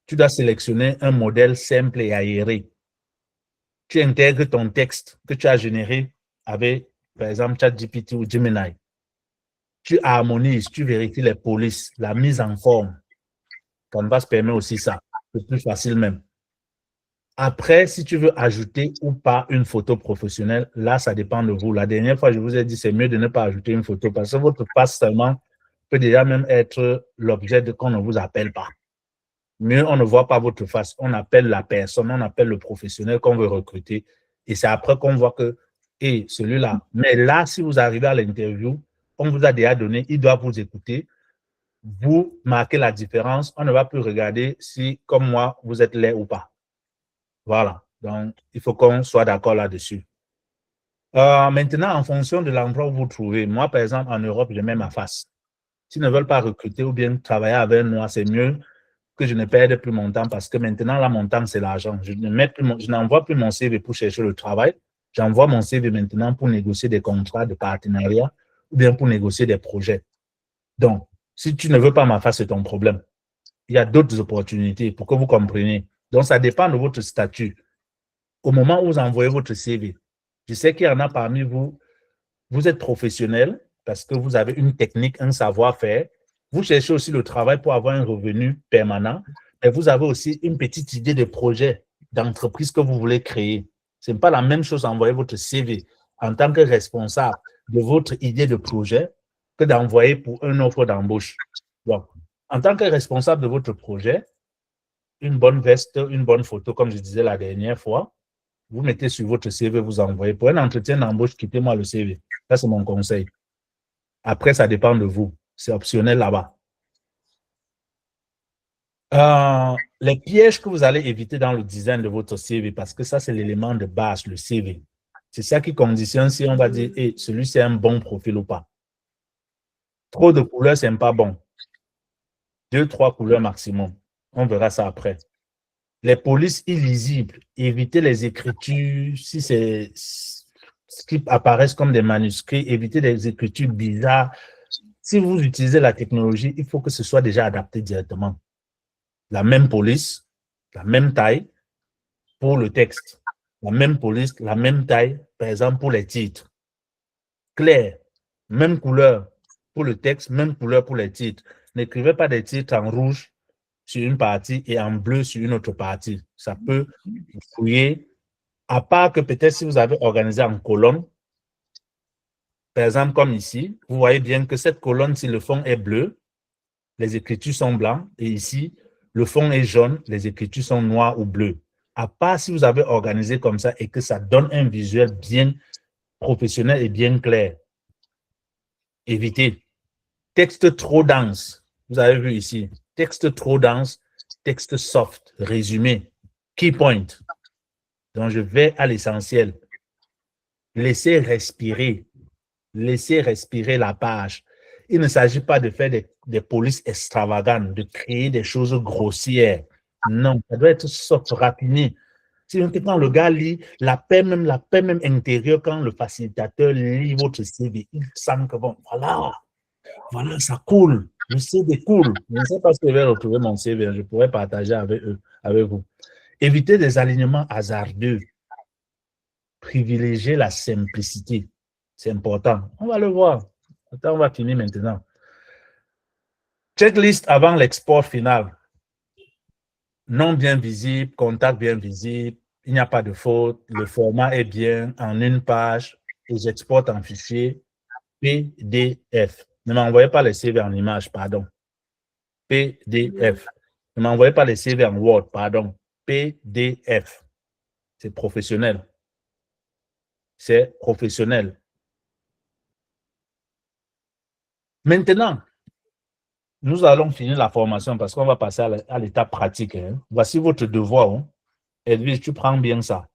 Speaker 3: tu dois sélectionner un modèle simple et aéré. Tu intègres ton texte que tu as généré avec, par exemple, ChatGPT ou Gemini. Tu harmonises, tu vérifies les polices, la mise en forme. Canvas permet aussi ça. C'est plus facile même. Après, si tu veux ajouter ou pas une photo professionnelle, là, ça dépend de vous. La dernière fois, je vous ai dit, c'est mieux de ne pas ajouter une photo parce que votre face seulement peut déjà même être l'objet de qu'on ne vous appelle pas. Mieux, on ne voit pas votre face. On appelle la personne, on appelle le professionnel qu'on veut recruter. Et c'est après qu'on voit que, celui-là. Mais là, si vous arrivez à l'interview, on vous a déjà donné, ils doivent vous écouter. Vous marquez la différence. On ne va plus regarder si, comme moi, vous êtes laid ou pas. Voilà. Donc, il faut qu'on soit d'accord là-dessus. Maintenant, en fonction de l'endroit où vous trouvez, moi, par exemple, en Europe, je mets ma face. S'ils ne veulent pas recruter ou bien travailler avec moi, c'est mieux que je ne perde plus mon temps parce que maintenant, là, mon temps, c'est l'argent. Je n'envoie plus mon CV pour chercher le travail. J'envoie mon CV maintenant pour négocier des contrats de partenariat ou bien pour négocier des projets. Donc, si tu ne veux pas ma face, c'est ton problème. Il y a d'autres opportunités pour que vous compreniez. Donc, ça dépend de votre statut. Au moment où vous envoyez votre CV, je sais qu'il y en a parmi vous, vous êtes professionnel parce que vous avez une technique, un savoir-faire. Vous cherchez aussi le travail pour avoir un revenu permanent, mais vous avez aussi une petite idée de projet, d'entreprise que vous voulez créer. Ce n'est pas la même chose d'envoyer votre CV en tant que responsable de votre idée de projet que d'envoyer pour une offre d'embauche. Donc, en tant que responsable de votre projet, une bonne veste, une bonne photo, comme je disais la dernière fois, vous mettez sur votre CV, vous envoyez. Pour un entretien d'embauche, quittez-moi le CV. Ça, c'est mon conseil. Après, ça dépend de vous. C'est optionnel là-bas. Les pièges que vous allez éviter dans le design de votre CV, parce que ça, c'est l'élément de base, le CV. C'est ça qui conditionne si on va dire, hey, celui-ci a un bon profil ou pas. Trop de couleurs, ce n'est pas bon. 2, 3 couleurs maximum. On verra ça après. Les polices illisibles, évitez les écritures, si c'est ce qui apparaissent comme des manuscrits, évitez les écritures bizarres. Si vous utilisez la technologie, il faut que ce soit déjà adapté directement. La même police, la même taille pour le texte. La même police, la même taille, par exemple, pour les titres. Clair, même couleur pour le texte, même couleur pour les titres. N'écrivez pas des titres en rouge sur une partie et en bleu sur une autre partie. Ça peut vous fouiller, à part que peut-être si vous avez organisé en colonne, par exemple comme ici, vous voyez bien que cette colonne, si le fond est bleu, les écritures sont blancs, et ici, le fond est jaune, les écritures sont noires ou bleues. À part si vous avez organisé comme ça et que ça donne un visuel bien professionnel et bien clair. Évitez. Texte trop dense. Vous avez vu ici. Texte trop dense, texte soft, résumé, key point. Donc, je vais à l'essentiel. Laissez respirer la page. Il ne s'agit pas de faire des polices extravagantes, de créer des choses grossières. Non, ça doit être soft, raffiné. Si quand le gars lit, la paix même intérieure, quand le facilitateur lit votre CV, il sent que bon, voilà, ça coule. Le CV coule. Je ne sais pas si je vais retrouver mon CV, je pourrais partager avec vous. Évitez des alignements hasardeux. Privilégiez la simplicité. C'est important. On va le voir. Attends, on va finir maintenant. Checklist avant l'export final. Nom bien visible, contact bien visible, il n'y a pas de faute, le format est bien en une page et j'exporte en fichier PDF. Ne m'envoyez pas les CV en image, pardon. PDF. Ne m'envoyez pas les CV en Word, pardon. PDF. C'est professionnel. C'est professionnel. Maintenant, nous allons finir la formation parce qu'on va passer à l'étape pratique. Hein. Voici votre devoir. Hein. Edwige, tu prends bien ça.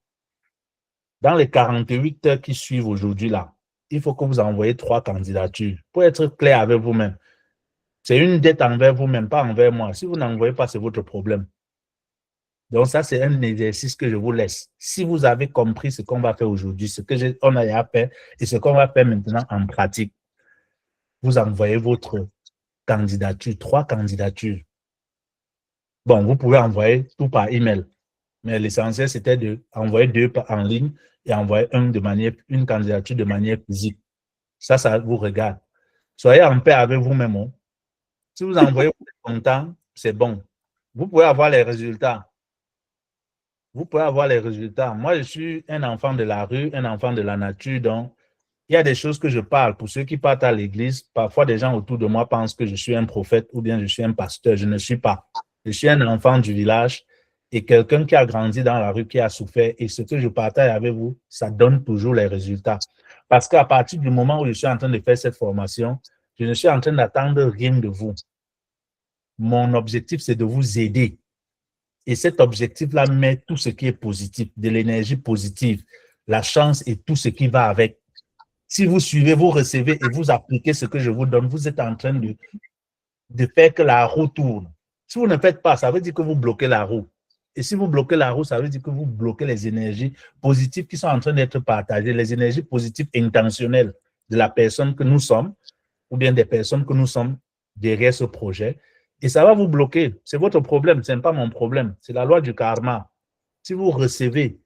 Speaker 3: Dans les 48 heures qui suivent aujourd'hui, là, il faut que vous envoyez 3 candidatures pour être clair avec vous-même. C'est une dette envers vous-même, pas envers moi. Si vous n'envoyez pas, c'est votre problème. Donc, ça, c'est un exercice que je vous laisse. Si vous avez compris ce qu'on va faire aujourd'hui, ce qu'on a à faire et ce qu'on va faire maintenant en pratique, vous envoyez votre candidature, 3 candidatures. Bon, vous pouvez envoyer tout par email. Mais l'essentiel, c'était d'envoyer 2 en ligne et envoyer une candidature de manière physique. Ça vous regarde. Soyez en paix avec vous-même. Hein. Si vous envoyez, vous êtes content, c'est bon. Vous pouvez avoir les résultats. Vous pouvez avoir les résultats. Moi, je suis un enfant de la rue, un enfant de la nature. Donc, il y a des choses que je parle. Pour ceux qui partent à l'église, parfois des gens autour de moi pensent que je suis un prophète ou bien je suis un pasteur. Je ne suis pas. Je suis un enfant du village et quelqu'un qui a grandi dans la rue, qui a souffert. Et ce que je partage avec vous, ça donne toujours les résultats. Parce qu'à partir du moment où je suis en train de faire cette formation, je ne suis en train d'attendre rien de vous. Mon objectif, c'est de vous aider. Et cet objectif-là met tout ce qui est positif, de l'énergie positive, la chance et tout ce qui va avec. Si vous suivez, vous recevez et vous appliquez ce que je vous donne, vous êtes en train de faire que la roue tourne. Si vous ne faites pas, ça veut dire que vous bloquez la roue. Et si vous bloquez la roue, ça veut dire que vous bloquez les énergies positives qui sont en train d'être partagées, les énergies positives intentionnelles de la personne que nous sommes, ou bien des personnes que nous sommes derrière ce projet. Et ça va vous bloquer. C'est votre problème, ce n'est pas mon problème. C'est la loi du karma. Si vous recevez,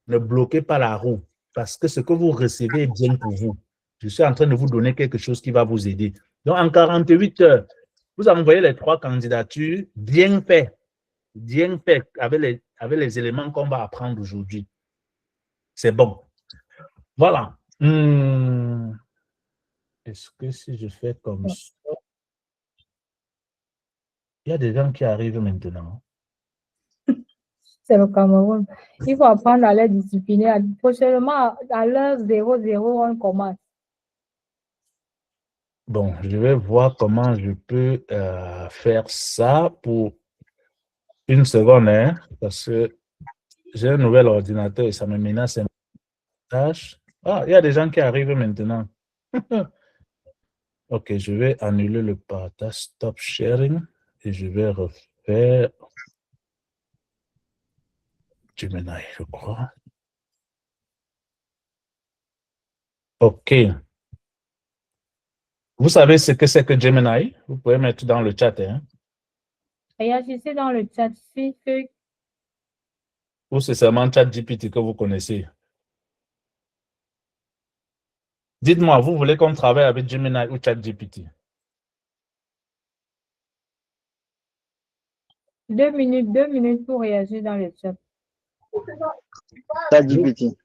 Speaker 3: ne bloquez pas la roue, parce que ce que vous recevez est bien pour vous. Je suis en train de vous donner quelque chose qui va vous aider. Donc, en 48 heures, vous envoyez les 3 candidatures bien faites avec les éléments qu'on va apprendre aujourd'hui. C'est bon. Voilà. Est-ce que si je fais comme ça, il y a des gens qui arrivent maintenant.
Speaker 2: C'est le Cameroun. Il faut apprendre à les discipliner. Prochainement, à l'heure 00, on commence.
Speaker 3: Bon, je vais voir comment je peux faire ça pour une seconde, hein, parce que j'ai un nouvel ordinateur et ça me menace un tâche. Ah, il y a des gens qui arrivent maintenant. Ok, je vais annuler le partage stop sharing et je vais refaire Gemini, je crois. Ok. Vous savez ce que c'est que Gemini? Vous pouvez mettre dans le chat, hein?
Speaker 2: Réagissez dans le chat si ceux.
Speaker 3: Ou c'est seulement ChatGPT que vous connaissez? Dites-moi, vous voulez qu'on travaille avec Gemini ou ChatGPT?
Speaker 2: 2 minutes pour réagir dans le chat.
Speaker 1: ChatGPT.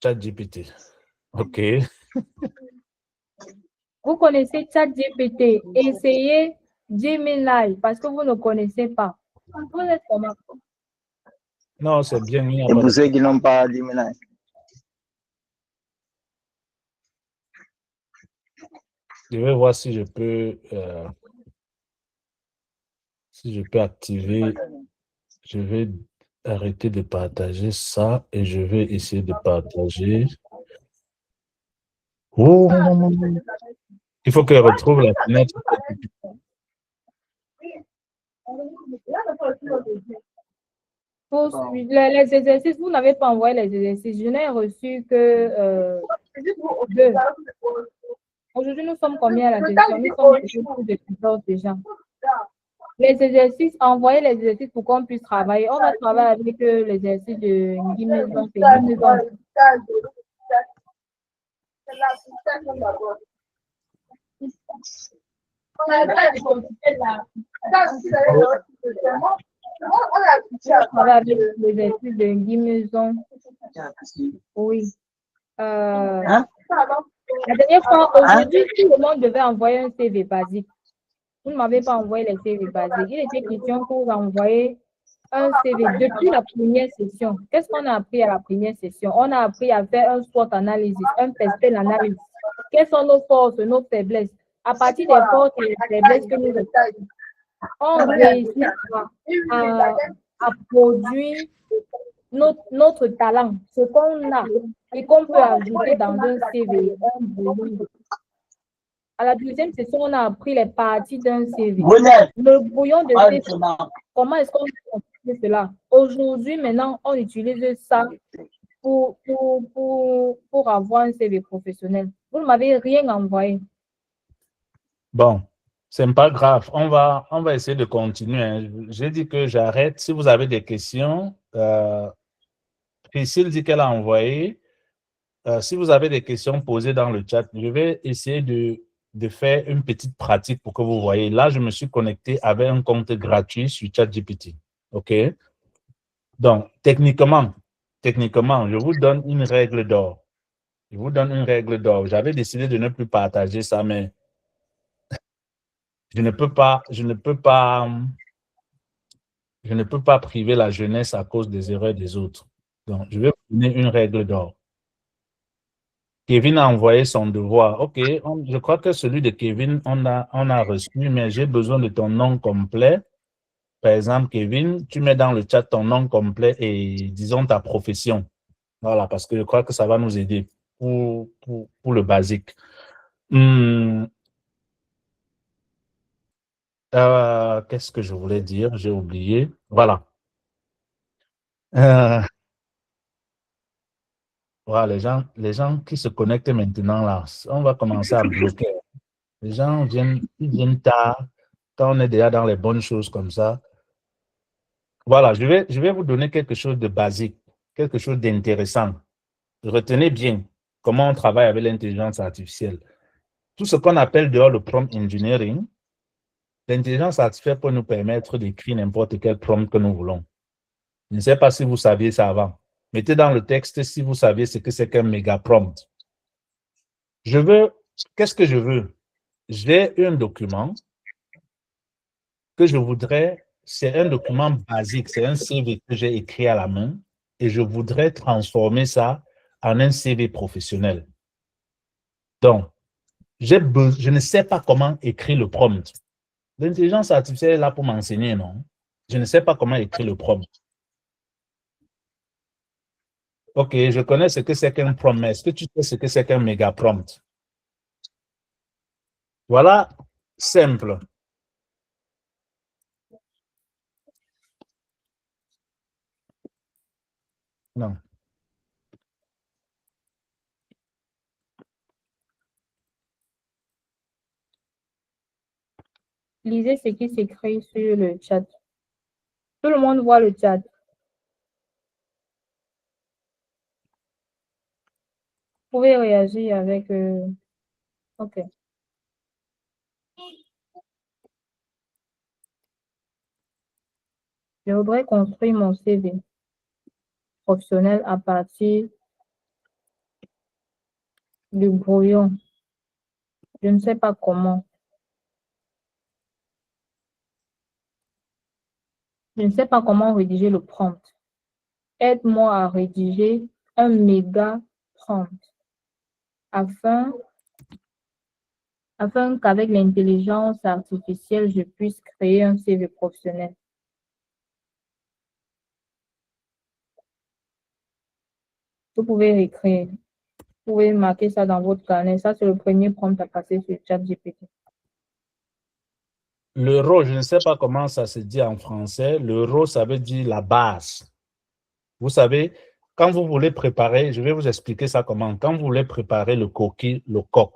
Speaker 3: ChatGPT. Ok.
Speaker 2: Vous connaissez ChatGPT, essayez Gemini parce que vous ne connaissez pas. Vous êtes comment?
Speaker 3: Non, c'est bien. Il n'y a
Speaker 1: Et
Speaker 3: pas
Speaker 1: pour
Speaker 3: de...
Speaker 1: ceux qui n'ont pas Gemini.
Speaker 3: Je vais voir si je peux activer. Je vais arrêter de partager ça et je vais essayer de partager. Oh, il faut que je retrouve la fenêtre.
Speaker 2: Pour les exercices, vous n'avez pas envoyé les exercices. Je n'ai reçu que 2. Aujourd'hui, nous sommes combien à la session? Nous sommes plus de 14 déjà. Les exercices, envoyez les exercices pour qu'on puisse travailler. On va travailler avec l'exercice de Guimaison. Avec l'exercice de Guimaison. Oui. La dernière fois, aujourd'hui, tout le monde devait envoyer un CV basique. Vous ne m'avez pas envoyé les CV basiques. Il était question pour vous envoyer un CV depuis la première session. Qu'est-ce qu'on a appris à la première session? On a appris à faire un SWOT analysis, un PESTEL analysis. Quelles sont nos forces, nos faiblesses? À partir des forces et des faiblesses que nous avons, on réussit à produire notre talent, ce qu'on a et qu'on peut ajouter dans un CV, un brouillon. À la deuxième session, on a appris les parties d'un CV. Le brouillon de CV, comment est-ce qu'on fait cela? Aujourd'hui, maintenant, on utilise ça pour avoir un CV professionnel. Vous ne m'avez rien envoyé.
Speaker 3: Bon, c'est pas grave. On va essayer de continuer, hein. J'ai dit que j'arrête. Si vous avez des questions, Priscille dit qu'elle a envoyé. Si vous avez des questions posées dans le chat, je vais essayer de faire une petite pratique pour que vous voyez. Là, je me suis connecté avec un compte gratuit sur ChatGPT. OK? Donc, techniquement, je vous donne une règle d'or. Je vous donne une règle d'or. J'avais décidé de ne plus partager ça, mais je ne peux pas priver la jeunesse à cause des erreurs des autres. Donc, je vais vous donner une règle d'or. Kevin a envoyé son devoir. OK, je crois que celui de Kevin, on a reçu, mais j'ai besoin de ton nom complet. Par exemple, Kevin, tu mets dans le chat ton nom complet et disons ta profession. Voilà, parce que je crois que ça va nous aider pour le basique. Qu'est-ce que je voulais dire? J'ai oublié. Voilà. Voilà, les gens qui se connectent maintenant là, on va commencer à bloquer. Les gens ils viennent tard, quand on est déjà dans les bonnes choses comme ça. Voilà, je vais vous donner quelque chose de basique, quelque chose d'intéressant. Retenez bien comment on travaille avec l'intelligence artificielle. Tout ce qu'on appelle dehors le prompt engineering, l'intelligence artificielle peut nous permettre d'écrire n'importe quel prompt que nous voulons. Je ne sais pas si vous saviez ça avant. Mettez dans le texte si vous saviez ce que c'est qu'un méga prompt. Qu'est-ce que je veux? J'ai un document que je voudrais, c'est un document basique, c'est un CV que j'ai écrit à la main et je voudrais transformer ça en un CV professionnel. Donc, je ne sais pas comment écrire le prompt. L'intelligence artificielle est là pour m'enseigner, non? Je ne sais pas comment écrire le prompt. OK, je connais ce que c'est qu'un prompt, mais est-ce que tu sais ce que c'est qu'un méga prompt? Voilà, simple. Non.
Speaker 2: Lisez ce qui s'écrit sur le chat. Tout le monde voit le chat. Vous pouvez réagir avec... OK. Je voudrais construire mon CV professionnel à partir du brouillon. Je ne sais pas comment. Je ne sais pas comment rédiger le prompt. Aide-moi à rédiger un méga prompt afin qu'avec l'intelligence artificielle, je puisse créer un CV professionnel. Vous pouvez écrire. Vous pouvez marquer ça dans votre carnet. Ça, c'est le premier prompt à passer sur ChatGPT.
Speaker 3: L'euro, je ne sais pas comment ça se dit en français. L'euro, ça veut dire la base. Vous savez, quand vous voulez préparer, je vais vous expliquer ça comment. Quand vous voulez préparer le coquille, le coq,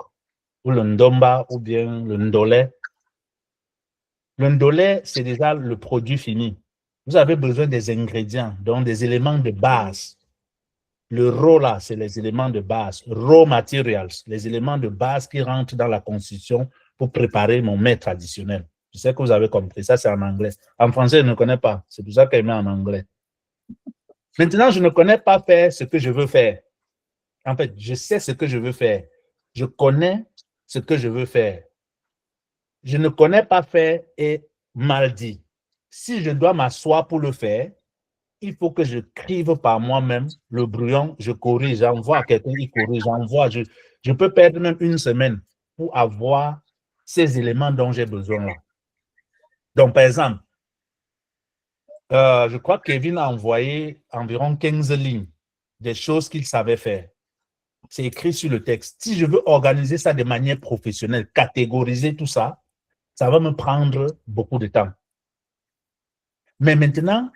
Speaker 3: ou le ndomba, ou bien le ndolé, c'est déjà le produit fini. Vous avez besoin des ingrédients, donc des éléments de base. Le raw, là, c'est les éléments de base. Raw materials, les éléments de base qui rentrent dans la constitution pour préparer mon mets traditionnel. Je sais que vous avez compris. Ça, c'est en anglais. En français, je ne connais pas. C'est pour ça qu'elle met en anglais. Maintenant, je ne connais pas faire ce que je veux faire. En fait, je sais ce que je veux faire. Je connais ce que je veux faire. Je ne connais pas faire et mal dit. Si je dois m'asseoir pour le faire, il faut que je crive par moi-même le brouillon, je corrige, j'envoie à quelqu'un qui corrige, j'envoie. Je peux perdre même une semaine pour avoir ces éléments dont j'ai besoin là. Donc, par exemple, je crois que Kevin a envoyé environ 15 lignes des choses qu'il savait faire. C'est écrit sur le texte. Si je veux organiser ça de manière professionnelle, catégoriser tout ça, ça va me prendre beaucoup de temps. Mais maintenant,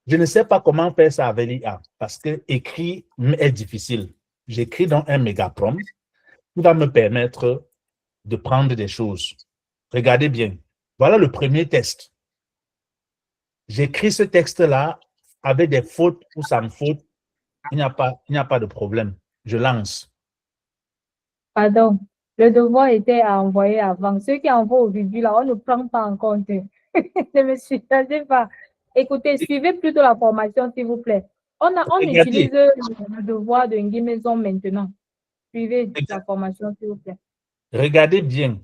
Speaker 3: je ne sais pas comment faire ça avec l'IA parce que écrire est difficile. J'écris dans un méga prompt qui va me permettre de prendre des choses. Regardez bien. Voilà le premier test. J'écris ce texte-là avec des fautes ou sans faute. Il n'y a pas de problème. Je lance.
Speaker 2: Pardon, le devoir était à envoyer avant. Ceux qui envoient au virgule, là, on ne prend pas en compte. Ne me suivez pas. Écoutez, suivez plutôt la formation, s'il vous plaît. On utilise le devoir de Nguy Maison maintenant. Suivez la formation, s'il vous plaît.
Speaker 3: Regardez bien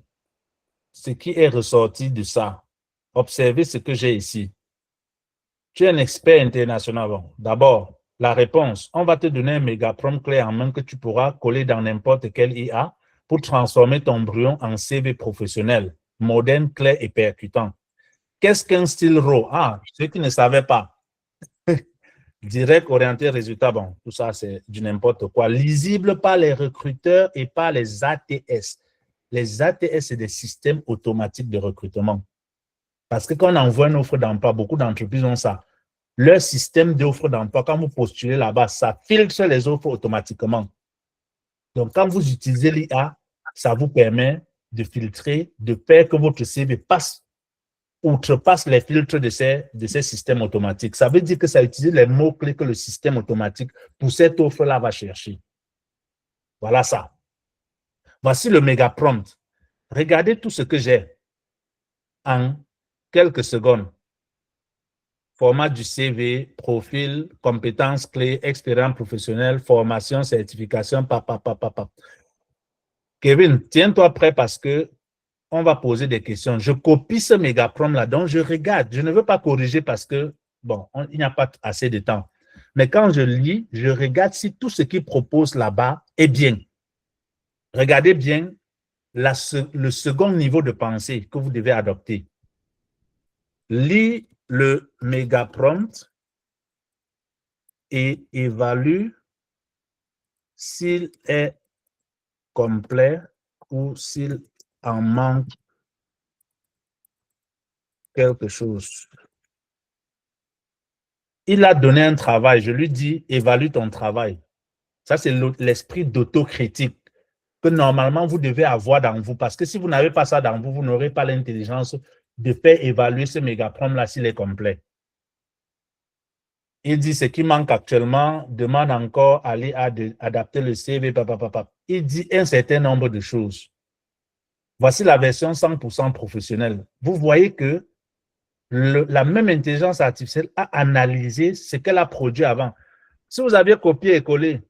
Speaker 3: ce qui est ressorti de ça. Observez ce que j'ai ici. Tu es un expert international. Bon, d'abord, La réponse, on va te donner un méga prompt clé en main que tu pourras coller dans n'importe quel IA pour transformer ton brouillon en CV professionnel, moderne, clair et percutant. Qu'est-ce qu'un style RAW? Ah, ceux qui ne savaient pas. Direct, orienté, résultat, bon, tout ça, c'est du n'importe quoi. Lisible par les recruteurs et par les ATS. Les ATS, c'est des systèmes automatiques de recrutement. Parce que quand on envoie une offre d'emploi, beaucoup d'entreprises ont ça. Leur système d'offre d'emploi, quand vous postulez là-bas, ça filtre les offres automatiquement. Donc, quand vous utilisez l'IA, ça vous permet de filtrer, de faire que votre CV outrepasse les filtres de ces systèmes automatiques. Ça veut dire que ça utilise les mots-clés que le système automatique pour cette offre-là va chercher. Voilà ça. Voici le méga prompt. Regardez tout ce que j'ai en quelques secondes. Format du CV, profil, compétences clés, expérience professionnelle, formation, certification, Kevin, tiens-toi prêt parce que on va poser des questions. Je copie ce méga prompt là, donc je regarde. Je ne veux pas corriger parce que, bon, il n'y a pas assez de temps. Mais quand je lis, je regarde si tout ce qu'il propose là-bas est bien. Regardez bien le second niveau de pensée que vous devez adopter. Lis le méga prompt et évalue s'il est complet ou s'il en manque quelque chose. Il a donné un travail, je lui dis, évalue ton travail. Ça, c'est l'esprit d'autocritique que normalement vous devez avoir dans vous. Parce que si vous n'avez pas ça dans vous, vous n'aurez pas l'intelligence de faire évaluer ce méga prompt-là s'il est complet. Il dit ce qui manque actuellement, demande encore à l'IA d'adapter le CV. Il dit un certain nombre de choses. Voici la version 100% professionnelle. Vous voyez que la même intelligence artificielle a analysé ce qu'elle a produit avant. Si vous aviez copié et collé,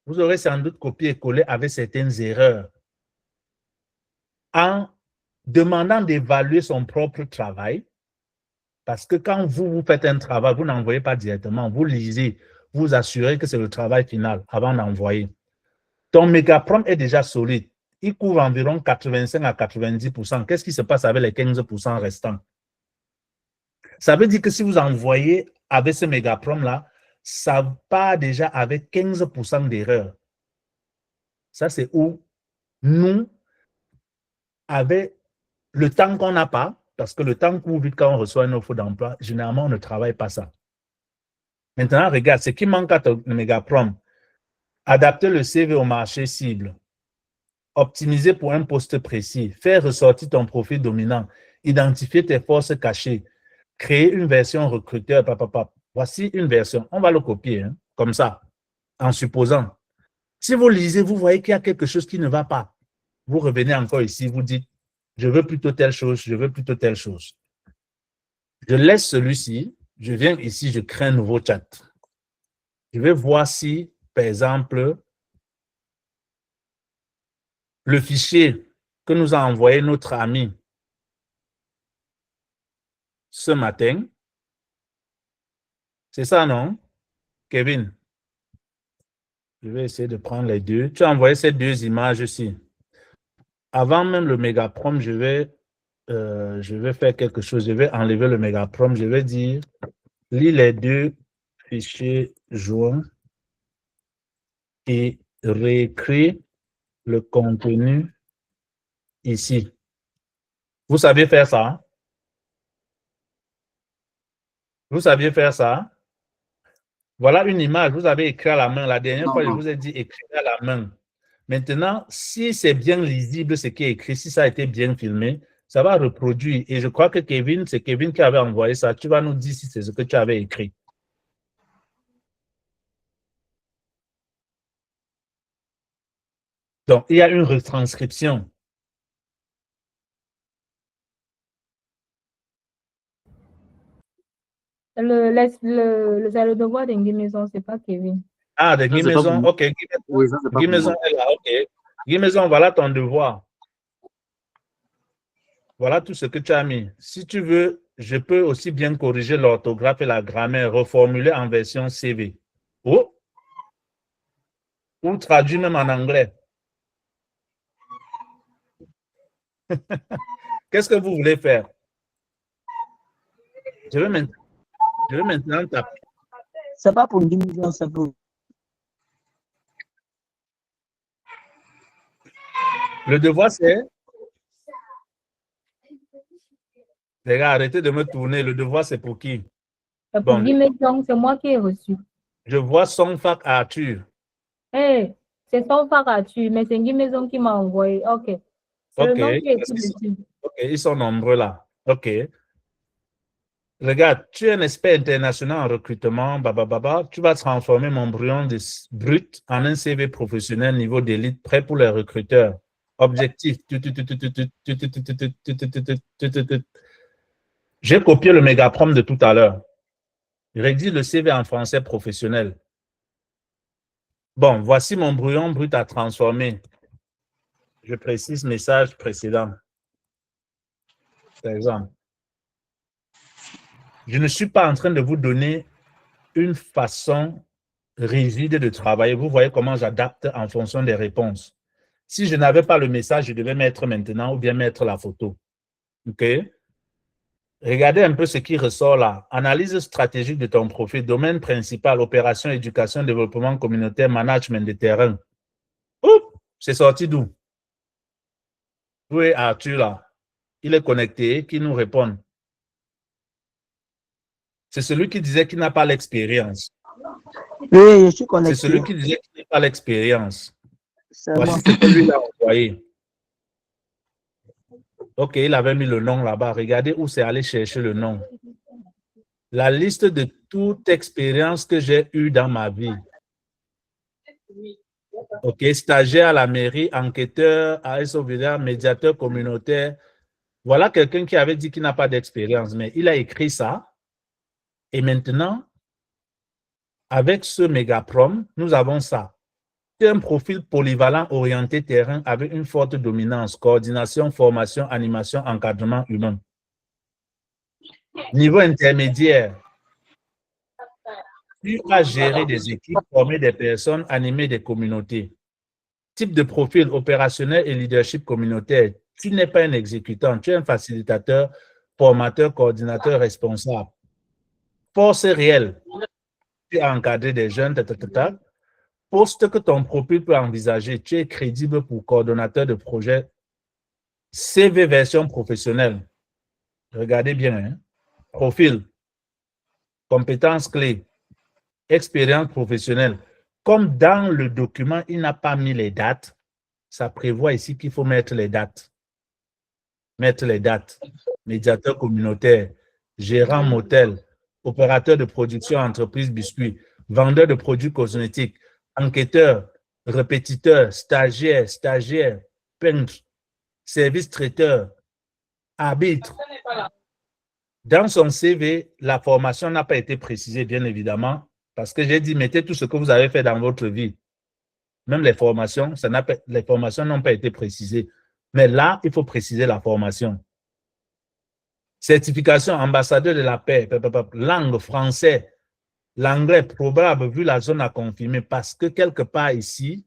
Speaker 3: vous aurez sans doute copié et collé avec certaines erreurs. En demandant d'évaluer son propre travail, parce que quand vous faites un travail, vous n'envoyez pas directement, vous lisez, vous assurez que c'est le travail final avant d'envoyer. Ton méga prompt est déjà solide. Il couvre environ 85 à 90%. Qu'est-ce qui se passe avec les 15% restants? Ça veut dire que si vous envoyez avec ce méga prompt-là, ça part déjà avec 15% d'erreurs. Ça, c'est où nous, avec le temps qu'on n'a pas, parce que le temps court vite quand on reçoit une offre d'emploi, généralement, on ne travaille pas ça. Maintenant, regarde, ce qui manque à ton méga prompt, adapter le CV au marché cible, optimiser pour un poste précis, faire ressortir ton profil dominant, identifier tes forces cachées, créer une version recruteur, Voici une version. On va le copier, hein, comme ça, en supposant. Si vous lisez, vous voyez qu'il y a quelque chose qui ne va pas. Vous revenez encore ici, vous dites, je veux plutôt telle chose, je veux plutôt telle chose. Je laisse celui-ci, je viens ici, je crée un nouveau chat. Je vais voir si, par exemple, le fichier que nous a envoyé notre ami ce matin, c'est ça, non, Kevin? Je vais essayer de prendre les deux. Tu as envoyé ces deux images ici. Avant même le méga prompt, je vais faire quelque chose. Je vais enlever le méga prompt. Je vais dire, lis les deux fichiers joints et réécris le contenu ici. Vous saviez faire ça? Vous saviez faire ça? Voilà une image. Vous avez écrit à la main. La dernière fois, je vous ai dit écrire à la main. Maintenant, si c'est bien lisible ce qui est écrit, si ça a été bien filmé, ça va reproduire. Et je crois que Kevin, c'est Kevin qui avait envoyé ça. Tu vas nous dire si c'est ce que tu avais écrit. Donc, il y a une retranscription.
Speaker 2: C'est le devoir d'Ingui Maison, c'est pas Kevin.
Speaker 3: Ah, de Guy Maison. OK. Guy Maison est là. OK. Guy Maison, voilà ton devoir. Voilà tout ce que tu as mis. Si tu veux, je peux aussi bien corriger l'orthographe et la grammaire, reformuler en version CV. Oh, on traduit même en anglais. Qu'est-ce que vous voulez faire? Je vais maintenant taper.
Speaker 1: C'est pas pour 10 millions, c'est pour.
Speaker 3: Le devoir, c'est. Les gars, arrêtez de me tourner. Le devoir, c'est pour qui?
Speaker 2: Pour
Speaker 3: Bon,
Speaker 2: 10 millions, c'est moi qui ai reçu.
Speaker 3: je vois son fac Arthur.
Speaker 2: Hey, c'est son fac Arthur, mais c'est une maison qui m'a envoyé. OK. C'est le nom qui est écrit dessus.
Speaker 3: OK, ils sont nombreux là. OK. Regarde, tu es un expert international en recrutement, tu vas transformer mon brouillon brut en un CV professionnel niveau d'élite prêt pour les recruteurs. Objectif. J'ai copié le mégaprom de tout à l'heure. Rédige le CV en français professionnel. Bon, voici mon brouillon brut à transformer. Je précise message précédent. Par exemple. Je ne suis pas en train de vous donner une façon rigide de travailler. Vous voyez comment j'adapte en fonction des réponses. Si je n'avais pas le message, je devais mettre maintenant ou bien mettre la photo. OK? Regardez un peu ce qui ressort là. Analyse stratégique de ton profil. Domaine principal, opération, éducation, développement communautaire, management de terrain. Oups, c'est sorti d'où? Oui, Arthur là. Il est connecté, qui nous répond. C'est celui qui disait qu'il n'a pas l'expérience.
Speaker 1: Oui, je suis connecté.
Speaker 3: C'est celui qui disait qu'il n'a pas l'expérience.
Speaker 1: Voici
Speaker 3: ce que lui a envoyé. OK, il avait mis le nom là-bas. Regardez où c'est allé chercher le nom. La liste de toute expérience que j'ai eue dans ma vie. OK, stagiaire à la mairie, enquêteur à SOVDA, médiateur communautaire. Voilà quelqu'un qui avait dit qu'il n'a pas d'expérience, mais il a écrit ça. Et maintenant, avec ce mégaprom, nous avons ça. C'est un profil polyvalent orienté terrain avec une forte dominance, coordination, formation, animation, encadrement humain. Niveau intermédiaire, tu as géré des équipes, formé des personnes, animé des communautés. Type de profil opérationnel et leadership communautaire. Tu n'es pas un exécutant, tu es un facilitateur, formateur, coordinateur, responsable. Force réelle, tu as encadré des jeunes, poste que ton profil peut envisager, tu es crédible pour coordonnateur de projet. CV version professionnelle. Regardez bien. Hein? Profil, compétences clés, expérience professionnelle. Comme dans le document, il n'a pas mis les dates, ça prévoit ici qu'il faut mettre les dates. Mettre les dates. Médiateur communautaire, gérant motel, opérateur de production entreprise biscuit, vendeur de produits cosmétiques, enquêteur, répétiteur, stagiaire, peintre, service traiteur, arbitre. Dans son CV, la formation n'a pas été précisée, bien évidemment, parce que j'ai dit, mettez tout ce que vous avez fait dans votre vie. Même les formations, les formations n'ont pas été précisées. Mais là, il faut préciser la formation. Certification ambassadeur de la paix, langue français, l'anglais probable vu la zone à confirmer, parce que quelque part ici,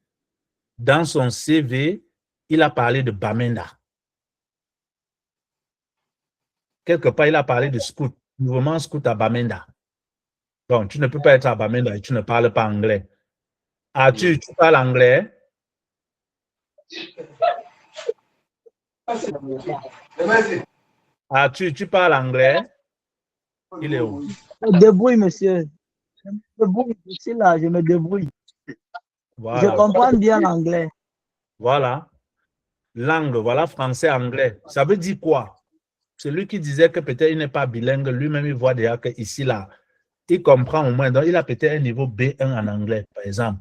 Speaker 3: dans son CV, il a parlé de Bamenda. Quelque part, il a parlé de scout, mouvement scout à Bamenda. Donc, tu ne peux pas être à Bamenda et tu ne parles pas anglais. Arthur, tu parles anglais? Arthur, tu parles anglais? Il est où?
Speaker 1: Je me débrouille, monsieur. Je me débrouille. Ici, là, je me débrouille. Voilà. Je comprends bien l'anglais.
Speaker 3: Voilà. Langue, voilà, français, anglais. Ça veut dire quoi? Celui qui disait que peut-être il n'est pas bilingue, lui-même, il voit déjà qu'ici, là, il comprend au moins. Donc, il a peut-être un niveau B1 en anglais, par exemple.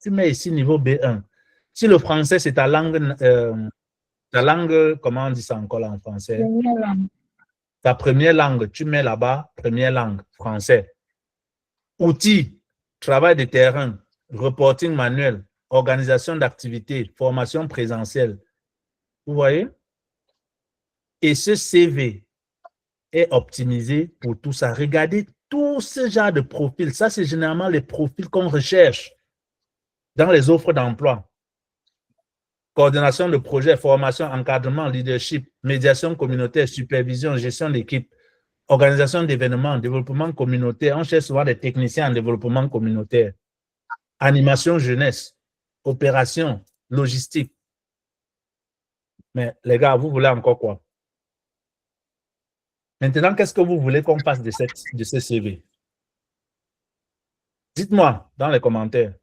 Speaker 3: Tu mets ici niveau B1. Si le français, c'est ta langue, comment on dit ça encore là en français? Ta première langue, tu mets là-bas, première langue, français. Outils, travail de terrain, reporting manuel, organisation d'activités, formation présentielle. Vous voyez? Et ce CV est optimisé pour tout ça. Regardez Tout ce genre de profil, ça, c'est généralement les profils qu'on recherche dans les offres d'emploi. Coordination de projet, formation, encadrement, leadership, médiation communautaire, supervision, gestion d'équipe, organisation d'événements, développement communautaire. On cherche souvent des techniciens en développement communautaire. Animation jeunesse, opération, logistique. Mais les gars, vous voulez encore quoi? Maintenant, qu'est-ce que vous voulez qu'on fasse de ce CV? Dites-moi dans les commentaires.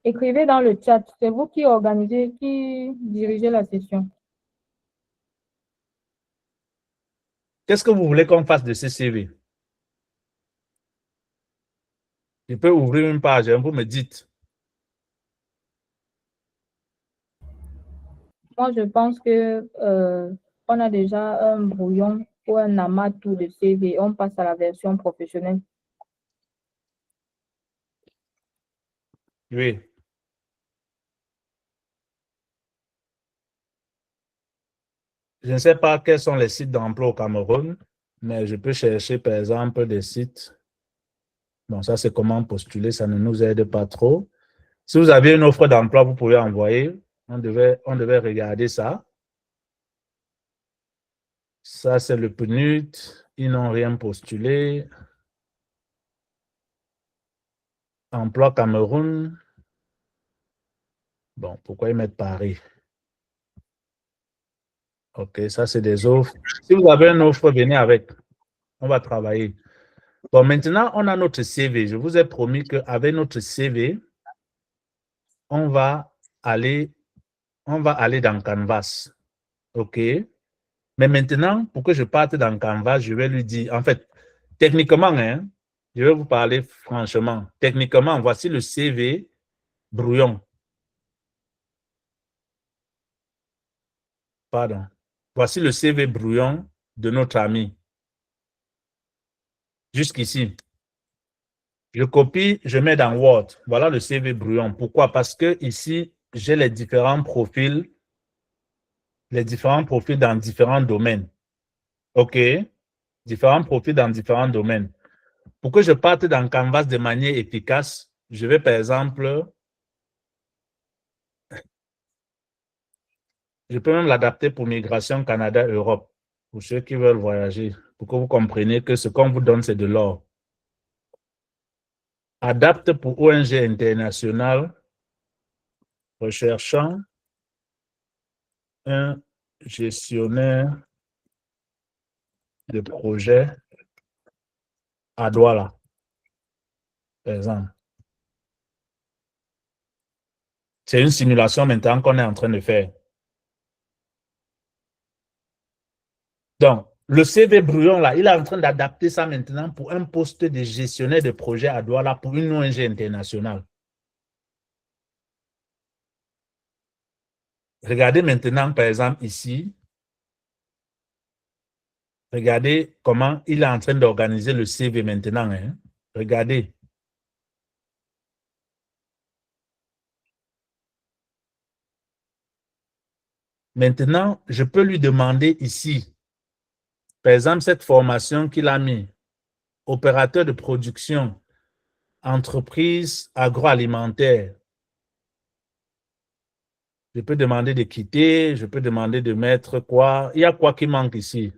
Speaker 2: Écrivez dans le chat. C'est vous qui organisez, qui dirigez la session.
Speaker 3: Qu'est-ce que vous voulez qu'on fasse de ce CV? Je peux ouvrir une page, hein, vous me dites.
Speaker 2: Moi, je pense que on a déjà un brouillon ou un amas tout de CV. On passe à la version professionnelle.
Speaker 3: Oui. Je ne sais pas quels sont les sites d'emploi au Cameroun, mais je peux chercher, par exemple, des sites. Bon, ça, c'est comment postuler, ça ne nous aide pas trop. Si vous avez une offre d'emploi, vous pouvez envoyer. On devait regarder ça. Ça, c'est le PNUD. Ils n'ont rien postulé. Emploi Cameroun. Bon, pourquoi ils mettent Paris? OK, ça, c'est des offres. Si vous avez une offre, venez avec. On va travailler. Bon, maintenant, on a notre CV. Je vous ai promis qu'avec notre CV, on va aller dans Canvas. OK? Mais maintenant, pour que je parte dans Canvas, je vais lui dire, en fait, techniquement, hein, je vais vous parler franchement. Techniquement, voici le CV brouillon. Pardon. Voici le CV brouillon de notre ami. Jusqu'ici. Je copie, je mets dans Word. Voilà le CV brouillon. Pourquoi? Parce que ici, j'ai les différents profils dans différents domaines. OK? Différents profils dans différents domaines. Pour que je parte dans Canvas de manière efficace, je vais par exemple, je peux même l'adapter pour Migration Canada-Europe, pour ceux qui veulent voyager, pour que vous compreniez que ce qu'on vous donne, c'est de l'or. Adapte pour ONG international, recherchant un gestionnaire de projet à Douala, par exemple. C'est une simulation maintenant qu'on est en train de faire. Donc, le CV brouillon, là, il est en train d'adapter ça maintenant pour un poste de gestionnaire de projet à Douala pour une ONG internationale. Regardez maintenant, par exemple, ici. Regardez comment il est en train d'organiser le CV maintenant. Hein. Regardez. Maintenant, je peux lui demander ici, par exemple, cette formation qu'il a mis, opérateur de production, entreprise agroalimentaire. Je peux demander de quitter, je peux demander de mettre quoi. Il y a quoi qui manque ici?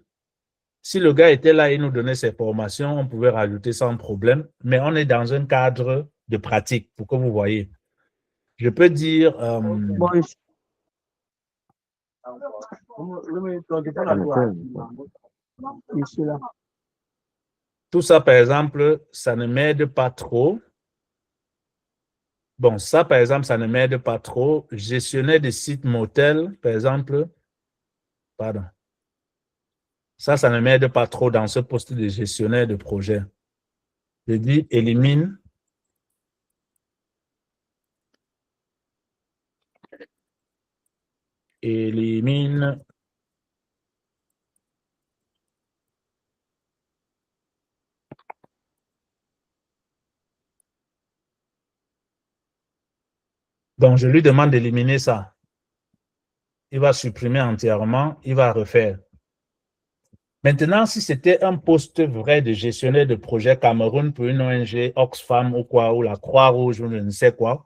Speaker 3: Si le gars était là et nous donnait ses formations, on pouvait rajouter sans problème, mais on est dans un cadre de pratique, pour que vous voyez. Je peux dire... tout ça, par exemple, ça ne m'aide pas trop. Bon, ça, par exemple, ça ne m'aide pas trop. Gestionnaire de sites motels, par exemple. Pardon. Ça ne m'aide pas trop dans ce poste de gestionnaire de projet. Je dis élimine. Élimine. Donc, je lui demande d'éliminer ça. Il va supprimer entièrement, il va refaire. Maintenant, si c'était un poste vrai de gestionnaire de projet Cameroun pour une ONG, Oxfam ou quoi, ou la Croix-Rouge ou je ne sais quoi,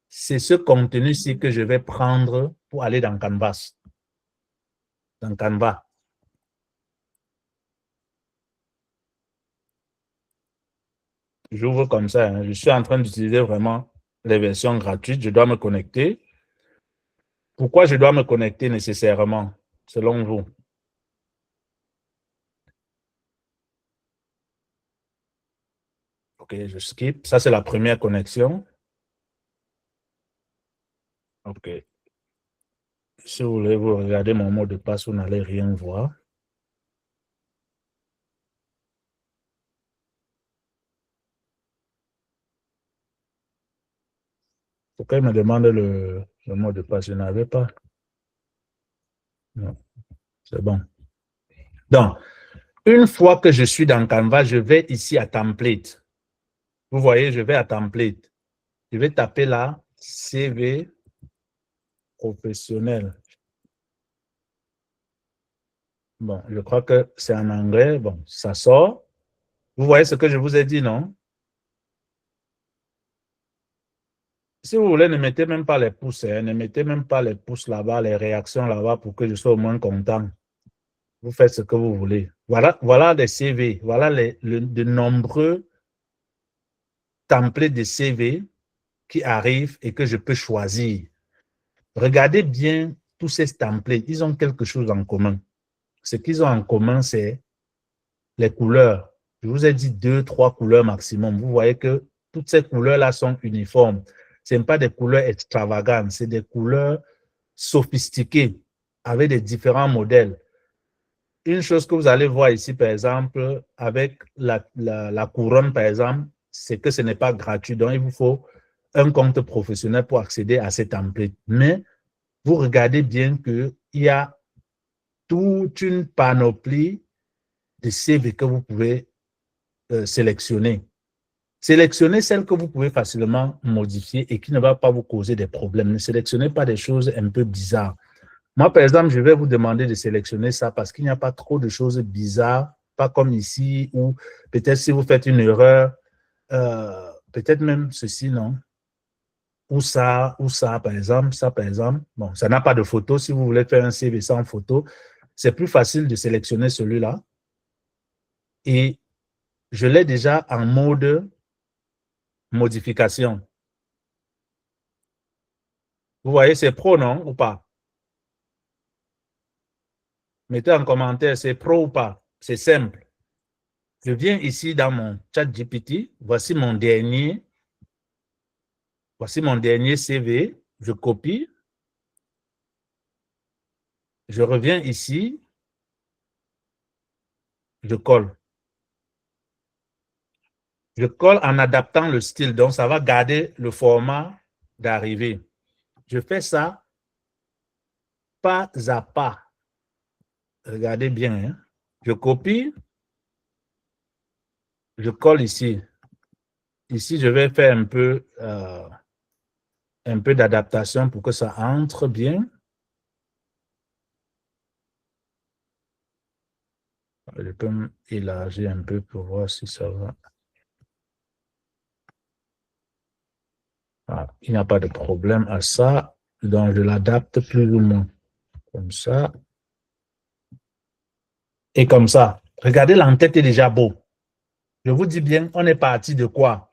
Speaker 3: c'est ce contenu-ci que je vais prendre pour aller dans Canvas. Dans Canva. J'ouvre comme ça. Hein. Je suis en train d'utiliser vraiment les versions gratuites. Je dois me connecter. Pourquoi je dois me connecter nécessairement, selon vous? OK, je skip. Ça, c'est la première connexion. OK. Si vous voulez, vous regardez mon mot de passe, vous n'allez rien voir. Pourquoi il me demande le mot de passe? Je n'avais pas. Non, c'est bon. Donc, une fois que je suis dans Canva, je vais ici à Template. Vous voyez, je vais à Template. Je vais taper là, CV professionnel. Bon, je crois que c'est en anglais. Bon, ça sort. Vous voyez ce que je vous ai dit, non? Si vous voulez, ne mettez même pas les pouces, hein, ne mettez même pas les pouces là-bas, les réactions là-bas pour que je sois au moins content. Vous faites ce que vous voulez. Voilà les CV. Voilà de nombreux templates de CV qui arrivent et que je peux choisir. Regardez bien tous ces templates. Ils ont quelque chose en commun. Ce qu'ils ont en commun, c'est les couleurs. Je vous ai dit 2, 3 couleurs maximum. Vous voyez que toutes ces couleurs-là sont uniformes. Ce ne sont pas des couleurs extravagantes, c'est des couleurs sophistiquées avec des différents modèles. Une chose que vous allez voir ici, par exemple, avec la couronne, par exemple, c'est que ce n'est pas gratuit. Donc, il vous faut un compte professionnel pour accéder à ces templates. Mais vous regardez bien qu'il y a toute une panoplie de CV que vous pouvez sélectionner. Sélectionnez celle que vous pouvez facilement modifier et qui ne va pas vous causer des problèmes. Ne sélectionnez pas des choses un peu bizarres. Moi, par exemple, je vais vous demander de sélectionner ça parce qu'il n'y a pas trop de choses bizarres, pas comme ici, ou peut-être si vous faites une erreur, peut-être même ceci, non? Ou ça, par exemple, ça, par exemple. Bon, ça n'a pas de photo. Si vous voulez faire un CV sans photo, c'est plus facile de sélectionner celui-là. Et je l'ai déjà en mode modification. Vous voyez, c'est pro, non, ou pas? Mettez en commentaire, c'est pro ou pas? C'est simple. Je viens ici dans mon chat GPT. Voici mon dernier CV. Je copie. Je reviens ici. Je colle. Je colle en adaptant le style. Donc, ça va garder le format d'arrivée. Je fais ça pas à pas. Regardez bien. Hein? Je copie. Je colle ici. Ici, je vais faire un peu d'adaptation pour que ça entre bien. Je peux élargir un peu pour voir si ça va. Ah, il n'y a pas de problème à ça. Donc, je l'adapte plus ou moins. Comme ça. Et comme ça. Regardez, l'entête est déjà beau. Je vous dis bien, on est parti de quoi?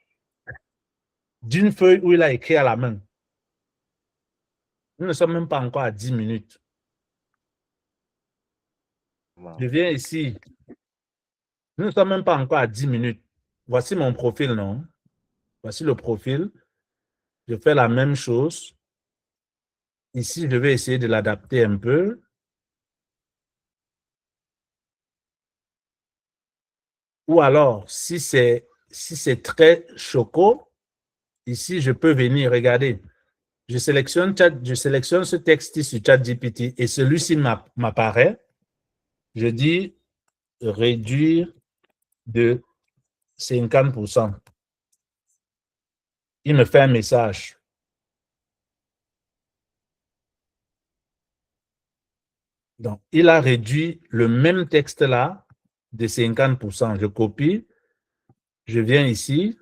Speaker 3: D'une feuille où il a écrit à la main. Nous ne sommes même pas encore à 10 minutes. Wow. Je viens ici. Nous ne sommes même pas encore à 10 minutes. Voici mon profil, non? Voici le profil. Je fais la même chose. Ici, je vais essayer de l'adapter un peu. Ou alors, si c'est très choco, ici, je peux venir, regardez. Je sélectionne ce texte sur ChatGPT et celui-ci m'apparaît. Je dis réduire de 50%. Il me fait un message. Donc, il a réduit le même texte là de 50%. Je copie, je viens ici,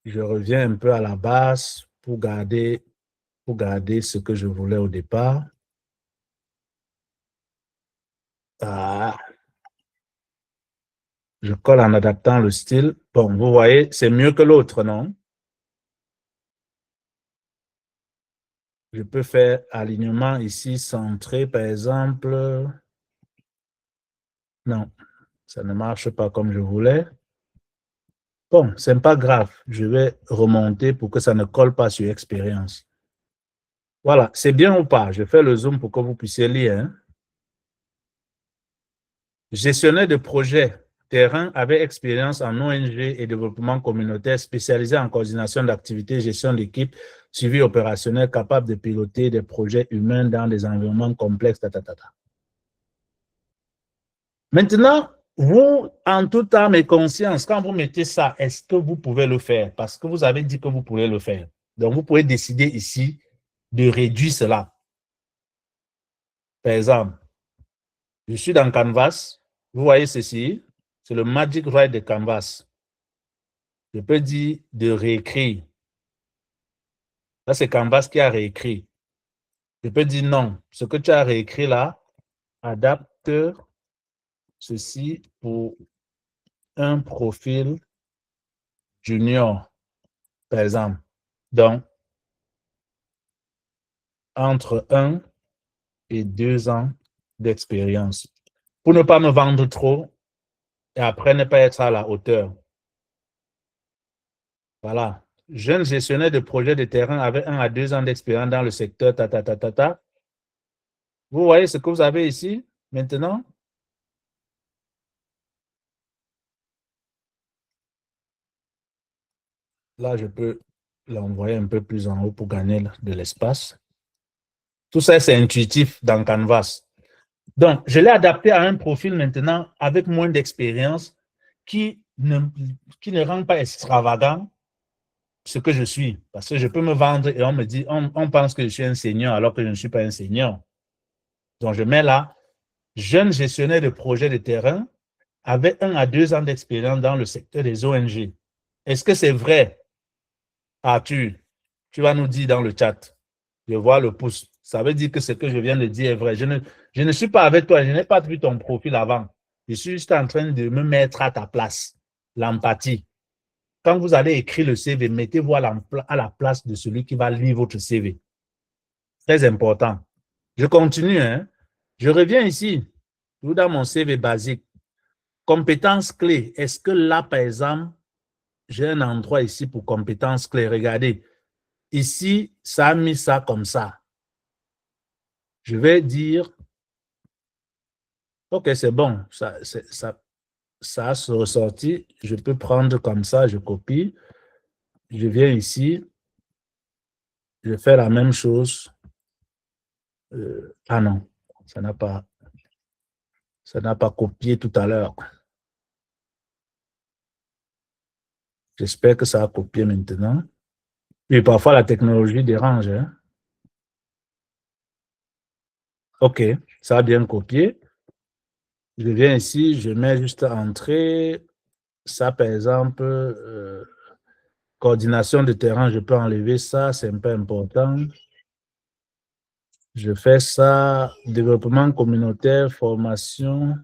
Speaker 3: je reviens un peu à la base pour garder ce que je voulais au départ. Ah. Je colle en adaptant le style. Bon, vous voyez, c'est mieux que l'autre, non? Je peux faire alignement ici, centré, par exemple. Non, ça ne marche pas comme je voulais. Bon, ce n'est pas grave. Je vais remonter pour que ça ne colle pas sur expérience. Voilà, c'est bien ou pas? Je fais le zoom pour que vous puissiez lire. Hein? Gestionnaire de projet terrain avec expérience en ONG et développement communautaire spécialisé en coordination d'activités, gestion d'équipe, suivi opérationnel, capable de piloter des projets humains dans des environnements complexes. Maintenant, vous, en toute âme et conscience, quand vous mettez ça, est-ce que vous pouvez le faire? Parce que vous avez dit que vous pouvez le faire. Donc, vous pouvez décider ici de réduire cela. Par exemple, je suis dans Canvas. Vous voyez ceci, c'est le Magic Write de Canvas. Je peux dire de réécrire. Là, c'est Canvas qui a réécrit. Je peux dire non. Ce que tu as réécrit là, adapte ceci pour un profil junior, par exemple. Donc, entre 1 et 2 ans d'expérience. Pour ne pas me vendre trop et après ne pas être à la hauteur. Voilà. Jeune gestionnaire de projet de terrain avec 1 à 2 ans d'expérience dans le secteur, Vous voyez ce que vous avez ici maintenant? Là, je peux l'envoyer un peu plus en haut pour gagner de l'espace. Tout ça, c'est intuitif dans Canvas. Donc, je l'ai adapté à un profil maintenant avec moins d'expérience qui ne rend pas extravagant ce que je suis. Parce que je peux me vendre et on me dit, on pense que je suis un senior alors que je ne suis pas un senior. Donc, je mets là, jeune gestionnaire de projet de terrain avec 1 à 2 ans d'expérience dans le secteur des ONG. Est-ce que c'est vrai, Arthur? Tu vas nous dire dans le chat. Je vois le pouce. Ça veut dire que ce que je viens de dire est vrai. Je ne suis pas avec toi. Je n'ai pas vu ton profil avant. Je suis juste en train de me mettre à ta place. L'empathie. Quand vous allez écrire le CV, mettez-vous à la place de celui qui va lire votre CV. Très important. Je continue. Hein? Je reviens ici. Dans mon CV basique. Compétences clés. Est-ce que là, par exemple, j'ai un endroit ici pour compétences clés. Regardez. Ici, ça a mis ça comme ça. Je vais dire, OK, c'est bon, ça a ressorti. Je peux prendre comme ça, je copie. Je viens ici, je fais la même chose. Ah non, ça n'a pas copié tout à l'heure. J'espère que ça a copié maintenant. Et parfois, la technologie dérange. Hein? OK, ça a bien copié. Je viens ici, je mets juste entrée. Ça, par exemple, coordination de terrain, je peux enlever ça, c'est un peu important. Je fais ça, développement communautaire, formation,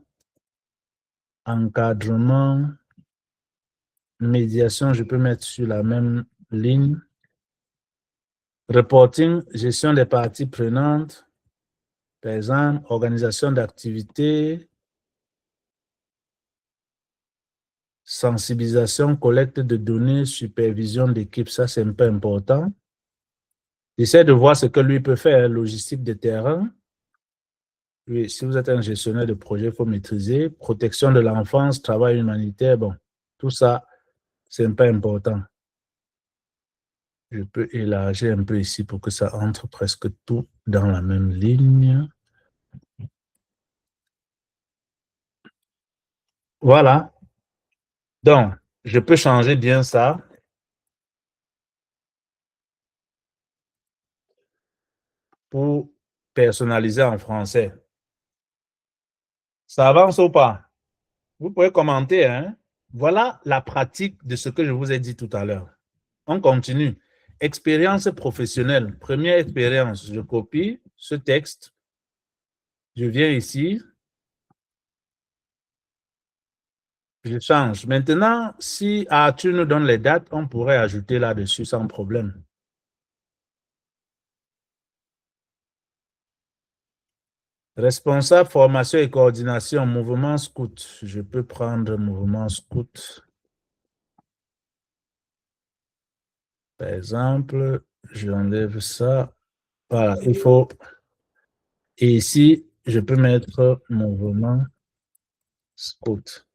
Speaker 3: encadrement, médiation, je peux mettre sur la même ligne. Reporting, gestion des parties prenantes, par exemple, organisation d'activités, sensibilisation, collecte de données, supervision d'équipe, ça c'est un peu important. J'essaie de voir ce que lui peut faire, logistique de terrain. Oui, si vous êtes un gestionnaire de projet, il faut maîtriser. Protection de l'enfance, travail humanitaire, bon, tout ça, c'est un peu important. Je peux élargir un peu ici pour que ça entre presque tout dans la même ligne. Voilà. Donc, je peux changer bien ça. Pour personnaliser en français. Ça avance ou pas? Vous pouvez commenter, hein? Voilà la pratique de ce que je vous ai dit tout à l'heure. On continue. Expérience professionnelle. Première expérience, je copie ce texte. Je viens ici. Je change. Maintenant, si Arthur nous donne les dates, on pourrait ajouter là-dessus sans problème. Responsable formation et coordination, mouvement scout. Je peux prendre mouvement scout. Par exemple, j'enlève ça. Voilà, il faut. Et ici, je peux mettre mouvement scout.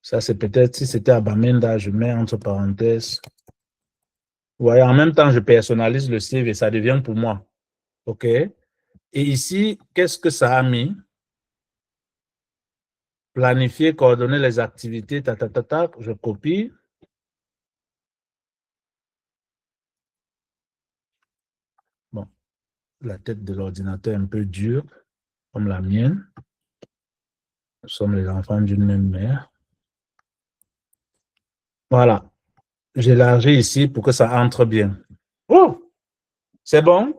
Speaker 3: Ça, c'est peut-être, si c'était à Bamenda, je mets entre parenthèses. Vous voyez, en même temps, je personnalise le CV, ça devient pour moi. OK? Et ici, qu'est-ce que ça a mis? Planifier, coordonner les activités, je copie. Bon, la tête de l'ordinateur est un peu dure, comme la mienne. Nous sommes les enfants d'une même mère. Voilà. J'élargis ici pour que ça entre bien. Oh! C'est bon?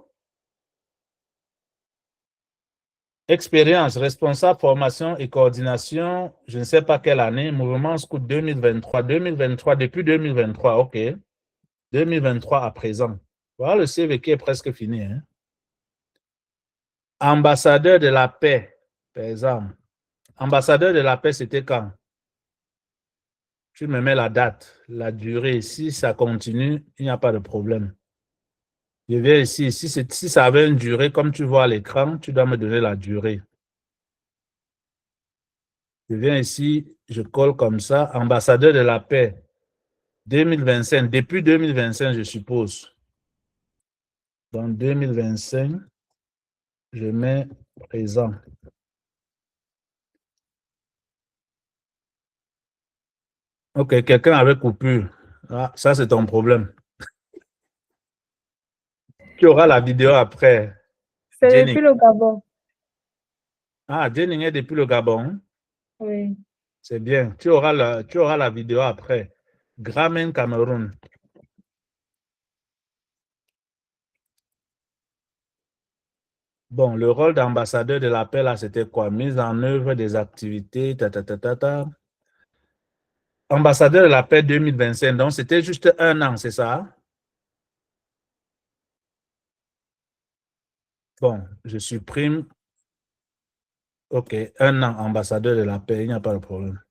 Speaker 3: Expérience, responsable, formation et coordination, je ne sais pas quelle année, mouvement scout 2023. 2023, depuis 2023, OK. 2023 à présent. Voilà le CV qui est presque fini. Hein? Ambassadeur de la paix, par exemple. Ambassadeur de la paix, c'était quand? Tu me mets la date, la durée. Si ça continue, il n'y a pas de problème. Je viens ici. Si ça avait une durée, comme tu vois à l'écran, tu dois me donner la durée. Je viens ici, je colle comme ça. Ambassadeur de la paix, 2025. Depuis 2025, je suppose. Dans 2025, je mets présent. OK, quelqu'un avec coupure. Ah, ça, c'est ton problème. Tu auras la vidéo après.
Speaker 2: C'est
Speaker 3: Jenny.
Speaker 2: depuis le Gabon.
Speaker 3: Ah, Jenny est depuis le Gabon.
Speaker 2: Oui.
Speaker 3: C'est bien. Tu auras la vidéo après. Grameen Cameroun. Bon, le rôle d'ambassadeur de la paix, là, c'était quoi? Mise en œuvre des activités, Ambassadeur de la paix 2025, donc c'était juste 1 an, c'est ça? Bon, je supprime. OK, 1 an, ambassadeur de la paix, il n'y a pas de problème.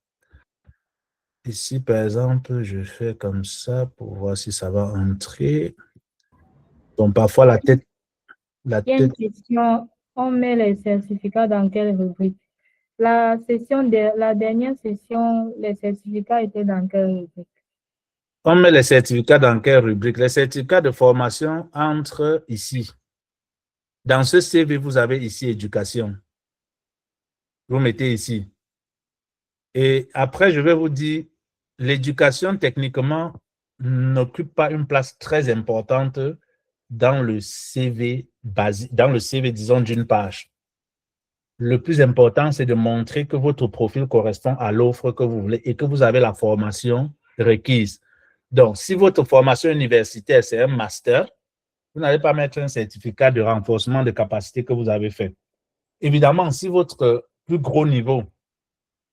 Speaker 3: Ici, par exemple, je fais comme ça pour voir si ça va entrer. Donc, parfois, la tête.
Speaker 2: Il y a une question, on met les certificats dans quelle rubrique? La dernière session, les certificats étaient dans quelle rubrique?
Speaker 3: On met les certificats dans quelle rubrique? Les certificats de formation entrent ici. Dans ce CV, vous avez ici éducation. Vous mettez ici. Et après, je vais vous dire, l'éducation, techniquement, n'occupe pas une place très importante dans le CV, disons, d'une page. Le plus important, c'est de montrer que votre profil correspond à l'offre que vous voulez et que vous avez la formation requise. Donc, si votre formation universitaire, c'est un master, vous n'allez pas mettre un certificat de renforcement de capacité que vous avez fait. Évidemment, si votre plus gros niveau,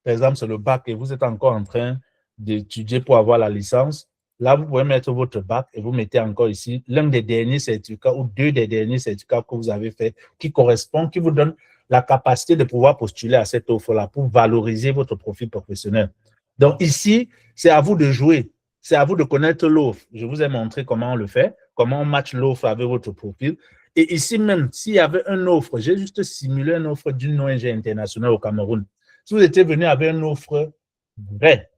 Speaker 3: par exemple, c'est le bac et vous êtes encore en train d'étudier pour avoir la licence, là, vous pouvez mettre votre bac et vous mettez encore ici l'un des derniers certificats ou 2 des derniers certificats que vous avez fait qui correspond, qui vous donne la capacité de pouvoir postuler à cette offre-là pour valoriser votre profil professionnel. Donc ici, c'est à vous de jouer. C'est à vous de connaître l'offre. Je vous ai montré comment on le fait, comment on match l'offre avec votre profil. Et ici même, s'il y avait une offre, j'ai juste simulé une offre d'une ONG internationale au Cameroun. Si vous étiez venu avec une offre vraie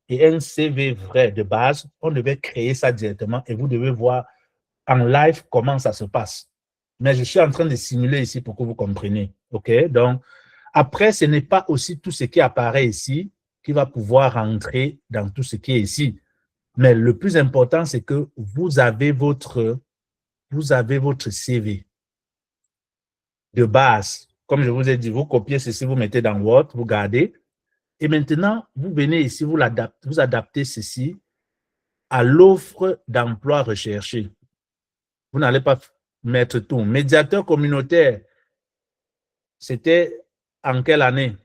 Speaker 3: et un CV vrai de base, on devait créer ça directement et vous devez voir en live comment ça se passe. Mais je suis en train de simuler ici pour que vous compreniez. OK? Donc, après, ce n'est pas aussi tout ce qui apparaît ici qui va pouvoir rentrer dans tout ce qui est ici. Mais le plus important, c'est que vous avez votre CV de base. Comme je vous ai dit, vous copiez ceci, vous mettez dans Word, vous gardez. Et maintenant, vous venez ici, vous adaptez ceci à l'offre d'emploi recherchée. Vous n'allez pas mettre tout. Médiateur communautaire, c'était en quelle année?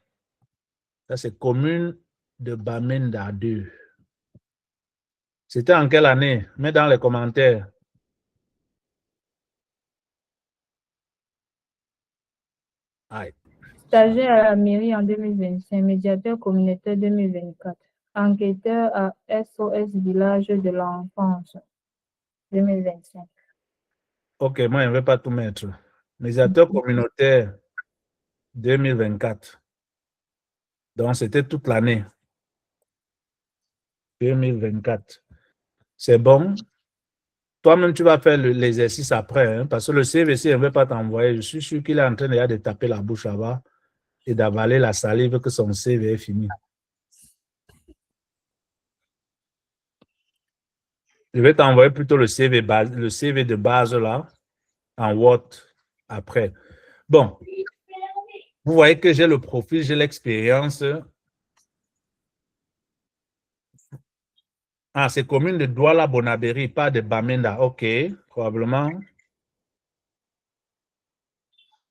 Speaker 3: Ça, c'est commune de Bamenda 2. C'était en quelle année? Mets dans les commentaires. Aïe.
Speaker 2: Stagiaire à la mairie en 2025, médiateur communautaire 2024, enquêteur à SOS Village de l'enfance 2025.
Speaker 3: Ok, moi, je ne vais pas tout mettre. Médiateur communautaire 2024. Donc, c'était toute l'année. 2024. C'est bon. Toi-même, tu vas faire l'exercice après, hein, parce que le CVC ne veut pas t'envoyer. Je suis sûr qu'il est en train de taper la bouche là-bas et d'avaler la salive que son CV est fini. Je vais t'envoyer plutôt le CV de base là, en Word après. Bon, vous voyez que j'ai le profil, j'ai l'expérience. Ah, c'est commune de Douala-Bonabéry, pas de Bamenda. OK, probablement.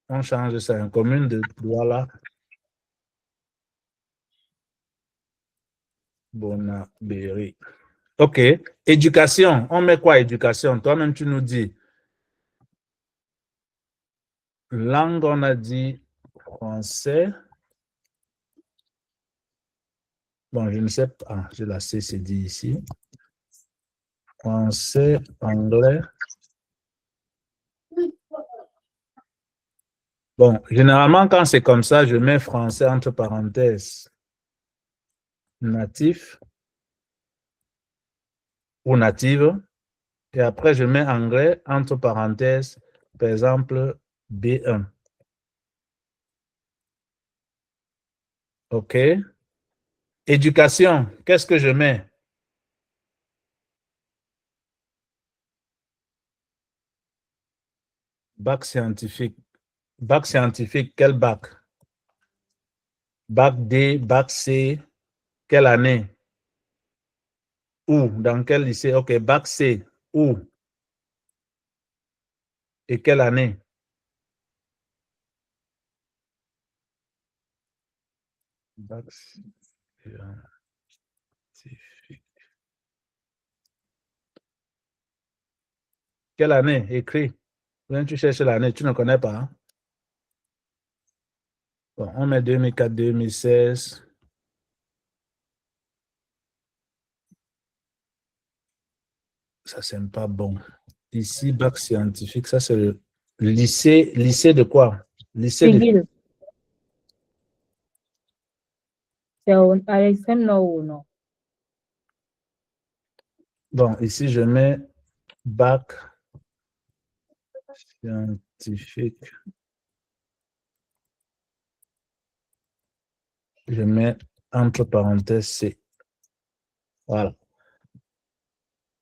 Speaker 3: On change ça, une commune de Douala-Bonabéry. OK. Éducation. On met quoi, éducation? Toi-même, tu nous dis. Langue, on a dit français. Bon, je ne sais pas. Ah, j'ai la CCD ici. Français, anglais. Bon, généralement, quand c'est comme ça, je mets français entre parenthèses. Natif ou native. Et après, je mets anglais entre parenthèses, par exemple, B1. OK. Éducation, qu'est-ce que je mets? Bac scientifique. Bac scientifique, quel bac? Bac D, bac C, quelle année? Où? Dans quel lycée? OK, bac C, où? Et quelle année? Bac scientifique. Quelle année? Écris. Viens, tu cherches l'année, tu ne connais pas. Hein? Bon, on met 2004, 2016. Ça, c'est pas bon. Ici, bac scientifique, ça, c'est le lycée. Lycée de quoi? Lycée de...
Speaker 2: C'est à l'extrême nord ou non?
Speaker 3: Bon, ici, je mets bac scientifique. Je mets entre parenthèses C. Voilà.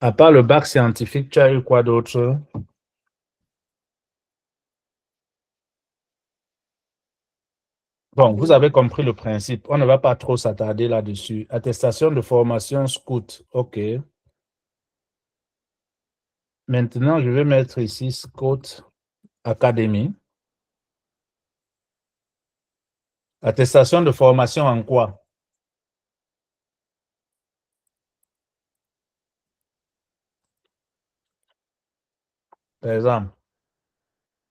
Speaker 3: À part le bac scientifique, tu as eu quoi d'autre? Bon, vous avez compris le principe. On ne va pas trop s'attarder là-dessus. Attestation de formation scout. OK. Maintenant, je vais mettre ici Scout Academy. Attestation de formation en quoi? Par exemple,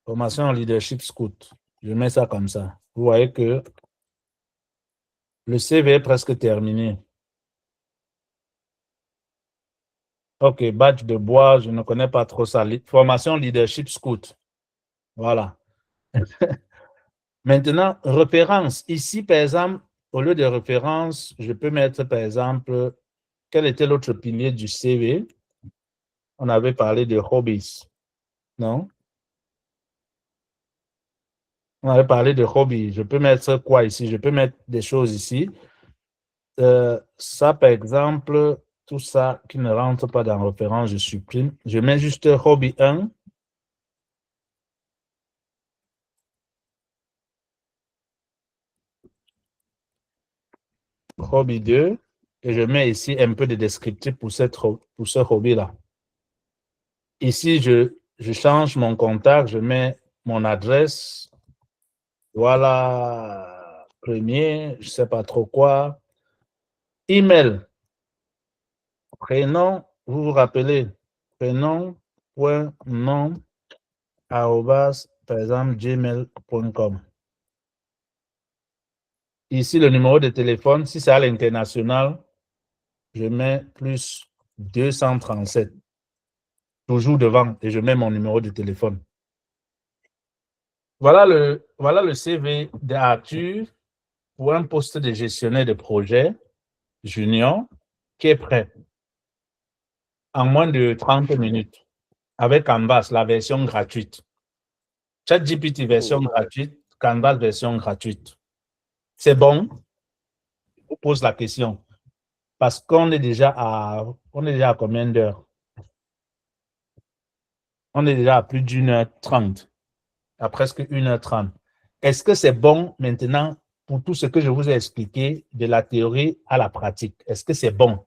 Speaker 3: formation en leadership scout. Je mets ça comme ça. Vous voyez que le CV est presque terminé. OK, badge de bois, je ne connais pas trop ça. Formation leadership scout. Voilà. Maintenant, référence. Ici, par exemple, au lieu de référence, je peux mettre, par exemple, quel était l'autre pilier du CV? On avait parlé de hobbies, non? On avait parlé de hobbies. Je peux mettre quoi ici? Je peux mettre des choses ici. Ça, par exemple, tout ça qui ne rentre pas dans référence, je supprime. Je mets juste hobby 1. hobby 2, et je mets ici un peu de descriptif pour ce hobby-là. Ici, je change mon contact, je mets mon adresse. Voilà, premier, je ne sais pas trop quoi. Email. Prénom, vous vous rappelez, prénom.nom, arobase, par exemple, gmail.com. Ici, le numéro de téléphone, si c'est à l'international, je mets plus 237. Toujours devant, et je mets mon numéro de téléphone. Voilà le CV d'Arthur pour un poste de gestionnaire de projet junior qui est prêt en moins de 30 minutes avec Canvas, la version gratuite. ChatGPT version gratuite, Canvas version gratuite. C'est bon? Je vous pose la question. Parce qu'on est déjà à combien d'heures? On est déjà à plus d'1h30, à presque 1h30. Est-ce que c'est bon maintenant pour tout ce que je vous ai expliqué de la théorie à la pratique? Est-ce que c'est bon?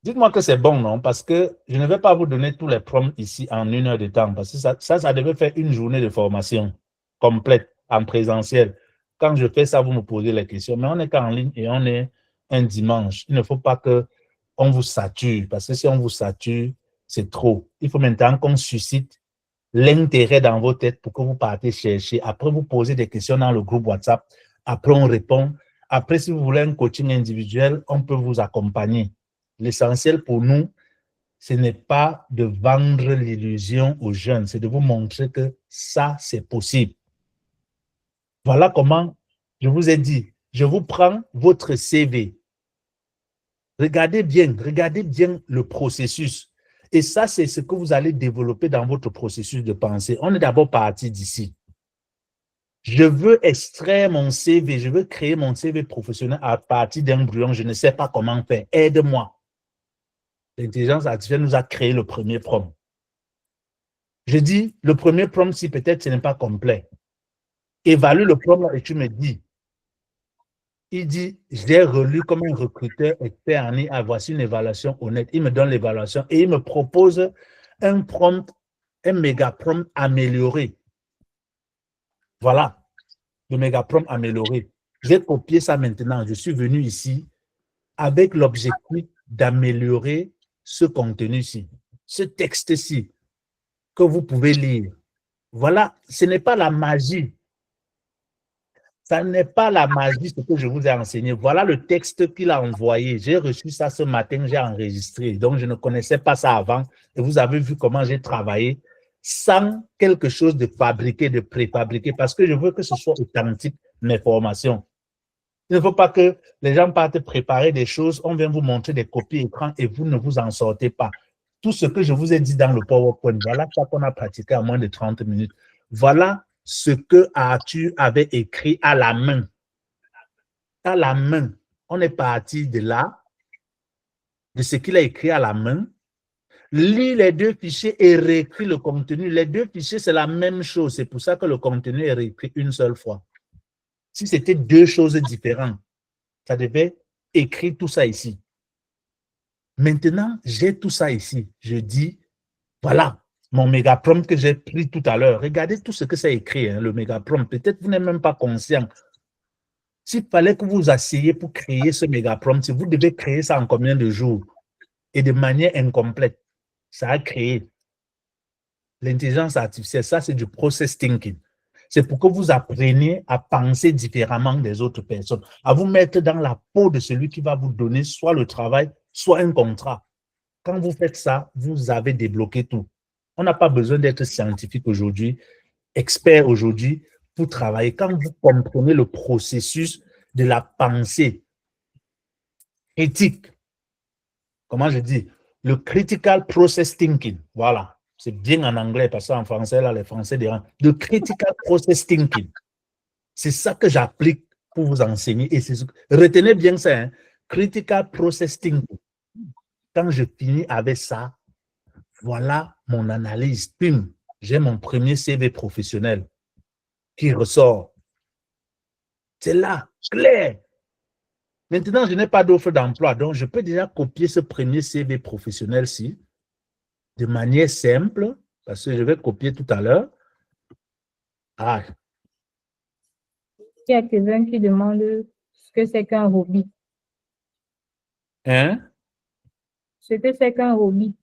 Speaker 3: Dites-moi que c'est bon, non? Parce que je ne vais pas vous donner tous les prompts ici en 1 heure de temps, parce que ça devait faire une journée de formation complète en présentiel. Quand je fais ça, vous me posez les questions, mais on est qu'en ligne et on est un dimanche. Il ne faut pas qu'on vous sature, parce que si on vous sature, c'est trop. Il faut maintenant qu'on suscite l'intérêt dans vos têtes pour que vous partez chercher. Après, vous posez des questions dans le groupe WhatsApp. Après, on répond. Après, si vous voulez un coaching individuel, on peut vous accompagner. L'essentiel pour nous, ce n'est pas de vendre l'illusion aux jeunes, c'est de vous montrer que ça, c'est possible. Voilà comment je vous ai dit, je vous prends votre CV. Regardez bien le processus. Et ça, c'est ce que vous allez développer dans votre processus de pensée. On est d'abord parti d'ici. Je veux extraire mon CV, je veux créer mon CV professionnel à partir d'un brouillon. Je ne sais pas comment faire. Aide-moi. L'intelligence artificielle nous a créé le premier prompt. Je dis, le premier prompt, si peut-être ce n'est pas complet, évalue le prompt et tu me dis. Il dit, j'ai relu comme un recruteur expert en IA, voici une évaluation honnête. Il me donne l'évaluation et il me propose un prompt, un méga prompt amélioré. Voilà, le méga prompt amélioré. J'ai copié ça maintenant. Je suis venu ici avec l'objectif d'améliorer ce contenu-ci, ce texte-ci que vous pouvez lire. Voilà, ce n'est pas la magie. Ça n'est pas la magie, ce que je vous ai enseigné. Voilà le texte qu'il a envoyé. J'ai reçu ça ce matin, j'ai enregistré. Donc, je ne connaissais pas ça avant. Et vous avez vu comment j'ai travaillé sans quelque chose de fabriqué, de préfabriqué, parce que je veux que ce soit authentique, mes formations. Il ne faut pas que les gens partent préparer des choses, on vient vous montrer des copies écran et vous ne vous en sortez pas. Tout ce que je vous ai dit dans le PowerPoint, voilà ça qu'on a pratiqué en moins de 30 minutes. Voilà ce que Arthur avait écrit à la main. À la main. On est parti de là, de ce qu'il a écrit à la main. Lis les deux fichiers et réécris le contenu. Les deux fichiers, c'est la même chose. C'est pour ça que le contenu est réécrit une seule fois. Si c'était deux choses différentes, ça devait écrire tout ça ici. Maintenant, j'ai tout ça ici. Je dis, voilà, mon méga prompt que j'ai pris tout à l'heure. Regardez tout ce que c'est écrit, hein, le méga prompt. Peut-être que vous n'êtes même pas conscient. S'il fallait que vous asseyez pour créer ce méga prompt, vous devez créer ça en combien de jours et de manière incomplète. Ça a créé. L'intelligence artificielle, ça c'est du process thinking. C'est pour que vous appreniez à penser différemment des autres personnes, à vous mettre dans la peau de celui qui va vous donner soit le travail, soit un contrat. Quand vous faites ça, vous avez débloqué tout. On n'a pas besoin d'être scientifique aujourd'hui, expert aujourd'hui pour travailler. Quand vous comprenez le processus de la pensée éthique, comment je dis, le critical process thinking, voilà. C'est bien en anglais parce qu'en français, là, les Français diront le critical process thinking. C'est ça que j'applique pour vous enseigner. Et retenez bien ça, hein? Critical process thinking. Quand je finis avec ça, voilà mon analyse. Pim, j'ai mon premier CV professionnel qui ressort. C'est là, clair. Maintenant, je n'ai pas d'offre d'emploi, donc je peux déjà copier ce premier CV professionnel-ci de manière simple, parce que je vais copier tout à l'heure. Ah.
Speaker 2: Il y a quelqu'un qui demande ce que c'est qu'un hobby.
Speaker 3: Hein?
Speaker 2: Ce que c'est qu'un hobby.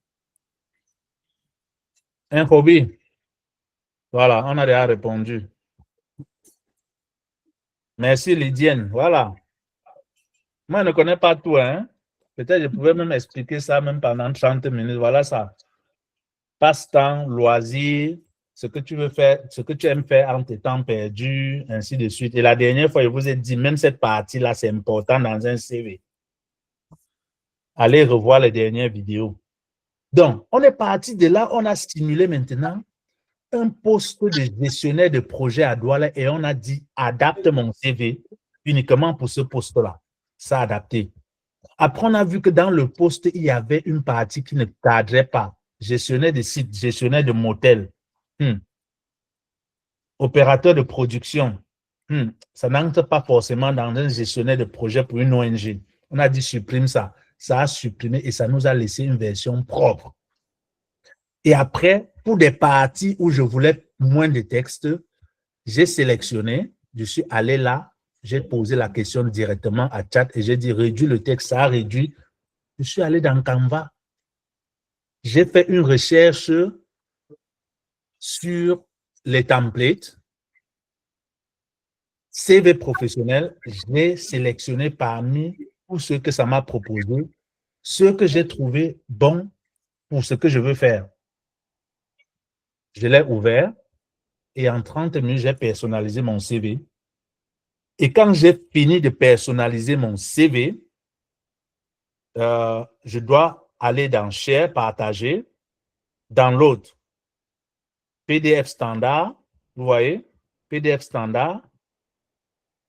Speaker 3: Un hobby. Voilà, on a déjà répondu. Merci Lydienne. Voilà. Moi, je ne connais pas tout, hein. Peut-être je pouvais même expliquer ça même pendant 30 minutes. Voilà ça. Passe-temps, loisirs, ce que tu veux faire, ce que tu aimes faire en tes temps perdus, ainsi de suite. Et la dernière fois, je vous ai dit, même cette partie-là, c'est important dans un CV. Allez revoir les dernières vidéos. Donc, on est parti de là, on a stimulé maintenant un poste de gestionnaire de projet à Douala et on a dit, adapte mon CV uniquement pour ce poste-là. Ça a adapté. Après, on a vu que dans le poste, il y avait une partie qui ne cadrait pas. Gestionnaire de site, gestionnaire de motel, opérateur de production. Ça n'entre pas forcément dans un gestionnaire de projet pour une ONG. On a dit supprime ça. Ça a supprimé et ça nous a laissé une version propre. Et après, pour des parties où je voulais moins de texte, j'ai sélectionné, je suis allé là, j'ai posé la question directement à Chat et j'ai dit réduis le texte, ça a réduit. Je suis allé dans Canva. J'ai fait une recherche sur les templates. CV professionnel, j'ai sélectionné parmi tous ceux que ça m'a proposé, ceux que j'ai trouvé bons pour ce que je veux faire. Je l'ai ouvert et en 30 minutes, j'ai personnalisé mon CV. Et quand j'ai fini de personnaliser mon CV, je dois aller dans Share, partager, Download, PDF standard, vous voyez, PDF standard.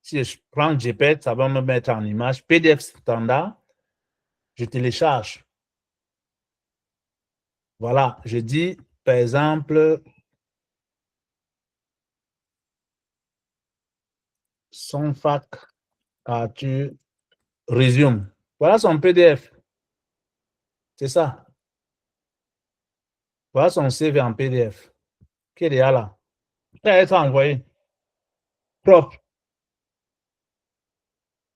Speaker 3: Si je prends JPEG, ça va me mettre en image. PDF standard, je télécharge. Voilà, je dis, par exemple, son fac, tu résume. Voilà son PDF. C'est ça. Voilà son CV en PDF. Qui est déjà là. Prêt à être envoyé. Propre.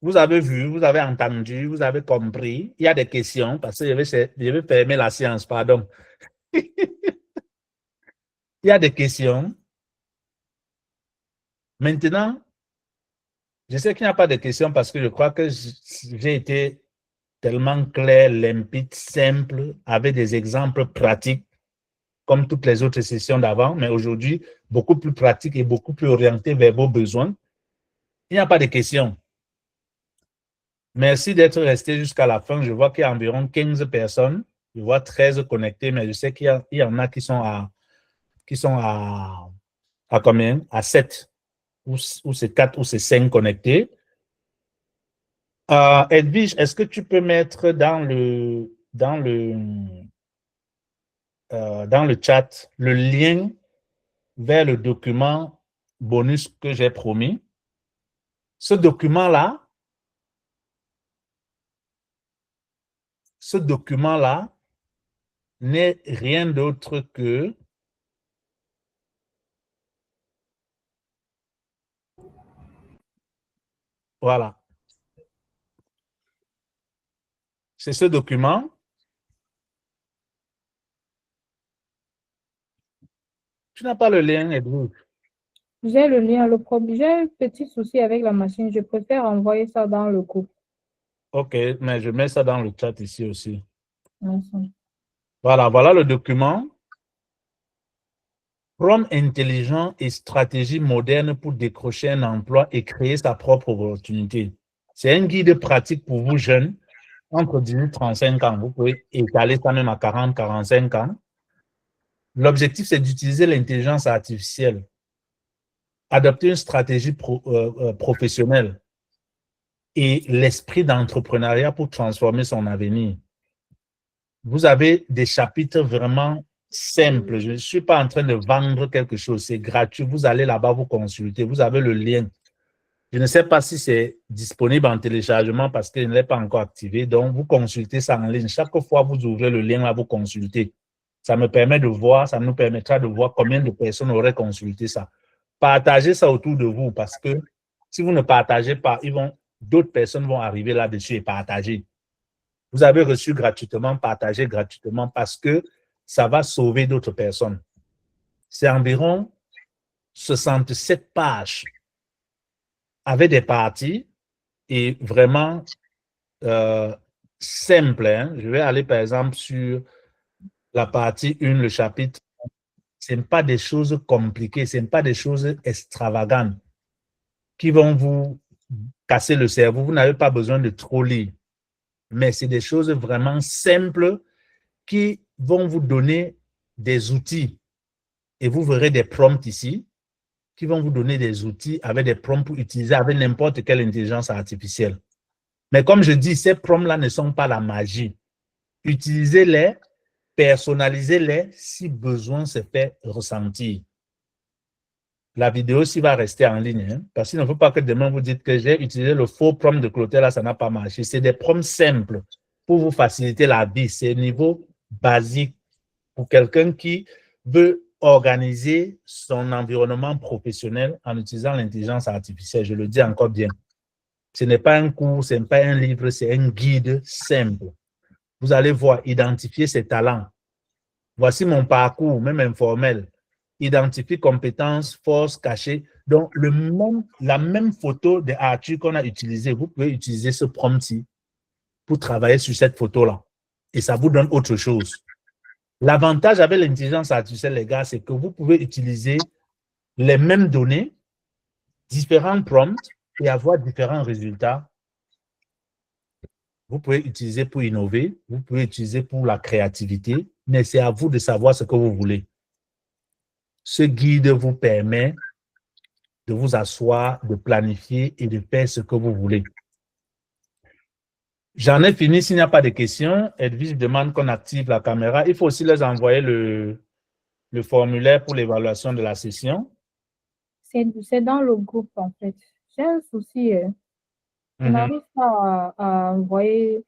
Speaker 3: Vous avez vu, vous avez entendu, vous avez compris. Il y a des questions parce que je vais fermer la séance, pardon. Il y a des questions. Maintenant, je sais qu'il n'y a pas de questions parce que je crois que j'ai été tellement clair, limpide, simple, avec des exemples pratiques, comme toutes les autres sessions d'avant, mais aujourd'hui, beaucoup plus pratique et beaucoup plus orienté vers vos besoins. Il n'y a pas de questions. Merci d'être resté jusqu'à la fin. Je vois qu'il y a environ 15 personnes. Je vois 13 connectés, mais je sais qu'il y en a qui sont à combien? À 7, ou c'est 4 ou c'est 5 connectés. Edwige, est-ce que tu peux mettre dans le chat le lien vers le document bonus que j'ai promis? Ce document-là, n'est rien d'autre que voilà. C'est ce document. Tu n'as pas le lien, Edwige?
Speaker 2: J'ai le lien. J'ai un petit souci avec la machine. Je préfère envoyer ça dans le groupe.
Speaker 3: OK, mais je mets ça dans le chat ici aussi.
Speaker 2: Merci.
Speaker 3: Voilà le document. Prompt intelligent et stratégie moderne pour décrocher un emploi et créer sa propre opportunité. C'est un guide pratique pour vous jeunes entre 18 et 35 ans. Vous pouvez étaler ça même à 40, 45 ans. L'objectif, c'est d'utiliser l'intelligence artificielle, adopter une stratégie professionnelle et l'esprit d'entrepreneuriat pour transformer son avenir. Vous avez des chapitres vraiment simples. Je ne suis pas en train de vendre quelque chose. C'est gratuit. Vous allez là-bas vous consulter. Vous avez le lien. Je ne sais pas si c'est disponible en téléchargement parce qu'il ne l'est pas encore activé. Donc, vous consultez ça en ligne. Chaque fois que vous ouvrez le lien, là, vous consultez. Ça me permet de voir, ça nous permettra de voir combien de personnes auraient consulté ça. Partagez ça autour de vous parce que si vous ne partagez pas, d'autres personnes vont arriver là-dessus et partager. Vous avez reçu gratuitement, partagez gratuitement parce que ça va sauver d'autres personnes. C'est environ 67 pages avec des parties et vraiment simple. Hein. Je vais aller par exemple sur la partie 1, le chapitre. Ce n'est pas des choses compliquées, ce n'est pas des choses extravagantes qui vont vous casser le cerveau. Vous n'avez pas besoin de trop lire. Mais c'est des choses vraiment simples qui vont vous donner des outils. Et vous verrez des prompts ici qui vont vous donner des outils avec des prompts pour utiliser avec n'importe quelle intelligence artificielle. Mais comme je dis, ces prompts-là ne sont pas la magie. Utilisez-les, personnalisez-les si besoin se fait ressentir. La vidéo aussi va rester en ligne, hein, parce qu'il ne faut pas que demain vous dites que j'ai utilisé le faux prompt de Clotaire, là, ça n'a pas marché. C'est des prompts simples pour vous faciliter la vie. C'est un niveau basique pour quelqu'un qui veut organiser son environnement professionnel en utilisant l'intelligence artificielle. Je le dis encore bien. Ce n'est pas un cours, ce n'est pas un livre, c'est un guide simple. Vous allez voir, identifier ses talents. Voici mon parcours, même informel. Identifie compétences, forces cachées. Donc, la même photo de Arthur qu'on a utilisée, vous pouvez utiliser ce prompt-ci pour travailler sur cette photo-là. Et ça vous donne autre chose. L'avantage avec l'intelligence artificielle, les gars, c'est que vous pouvez utiliser les mêmes données, différents prompts et avoir différents résultats. Vous pouvez utiliser pour innover, vous pouvez utiliser pour la créativité, mais c'est à vous de savoir ce que vous voulez. Ce guide vous permet de vous asseoir, de planifier et de faire ce que vous voulez. J'en ai fini. S'il n'y a pas de questions, Edwige demande qu'on active la caméra. Il faut aussi leur envoyer le formulaire pour l'évaluation de la session.
Speaker 2: C'est dans le groupe, en fait. J'ai un souci. Je n'arrive pas à envoyer,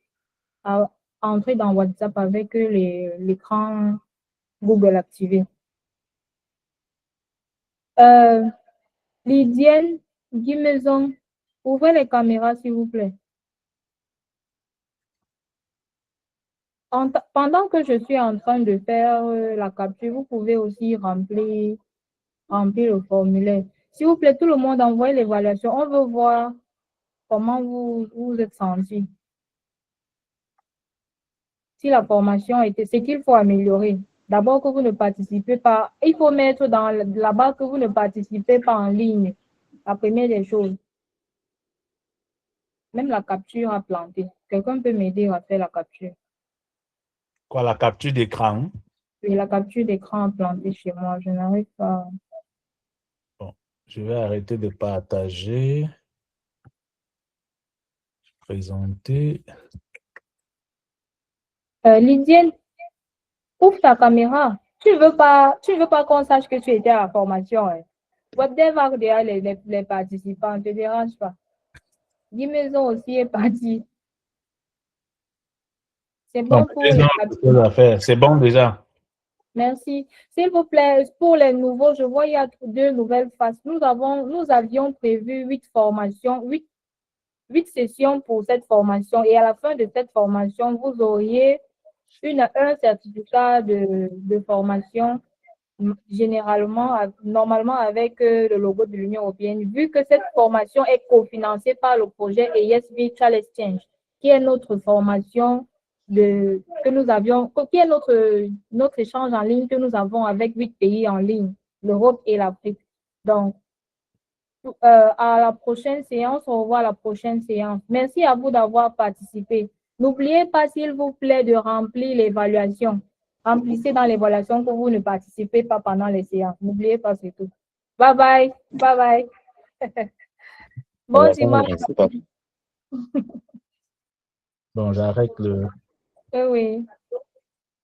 Speaker 2: à entrer dans WhatsApp avec l'écran Google activé. Lydienne, Guy Maison, ouvrez les caméras, s'il vous plaît. Pendant que je suis en train de faire la capture, vous pouvez aussi remplir le formulaire. S'il vous plaît, tout le monde envoie l'évaluation. On veut voir comment vous êtes senti. Si la formation était, c'est qu'il faut améliorer. D'abord que vous ne participez pas, il faut mettre dans là-bas que vous ne participez pas en ligne. La première des choses. Même la capture a planté. Quelqu'un peut m'aider à faire la capture.
Speaker 3: Quoi, la capture d'écran?
Speaker 2: Oui, la capture d'écran a planté chez moi. Je n'arrive pas.
Speaker 3: Bon, je vais arrêter de partager. Présenter.
Speaker 2: Lydienne, ouvre ta caméra. Tu veux pas qu'on sache que tu étais à la formation. Hein. WebDev va regarder les participants. Ne te dérange pas. Guy Maison aussi est parti. C'est bon pour les...
Speaker 3: C'est bon déjà.
Speaker 2: Merci. S'il vous plaît, pour les nouveaux, je vois il y a 2 nouvelles faces. Nous avions prévu 8 formations, 8 sessions pour cette formation. Et à la fin de cette formation, vous auriez un certificat de formation normalement avec le logo de l'Union européenne, vu que cette formation est cofinancée par le projet ES Virtual Exchange, qui est notre formation que nous avions, qui est notre échange en ligne que nous avons avec 8 pays en ligne, l'Europe et l'Afrique. Donc, à la prochaine séance, on revoit la prochaine séance. Merci à vous d'avoir participé. N'oubliez pas, s'il vous plaît, de remplir l'évaluation. Remplissez dans l'évaluation que vous ne participez pas pendant les séances. N'oubliez pas, c'est tout. Bye bye. Bye bye. Bon dimanche.
Speaker 3: Bon, j'arrête le...
Speaker 2: Oui.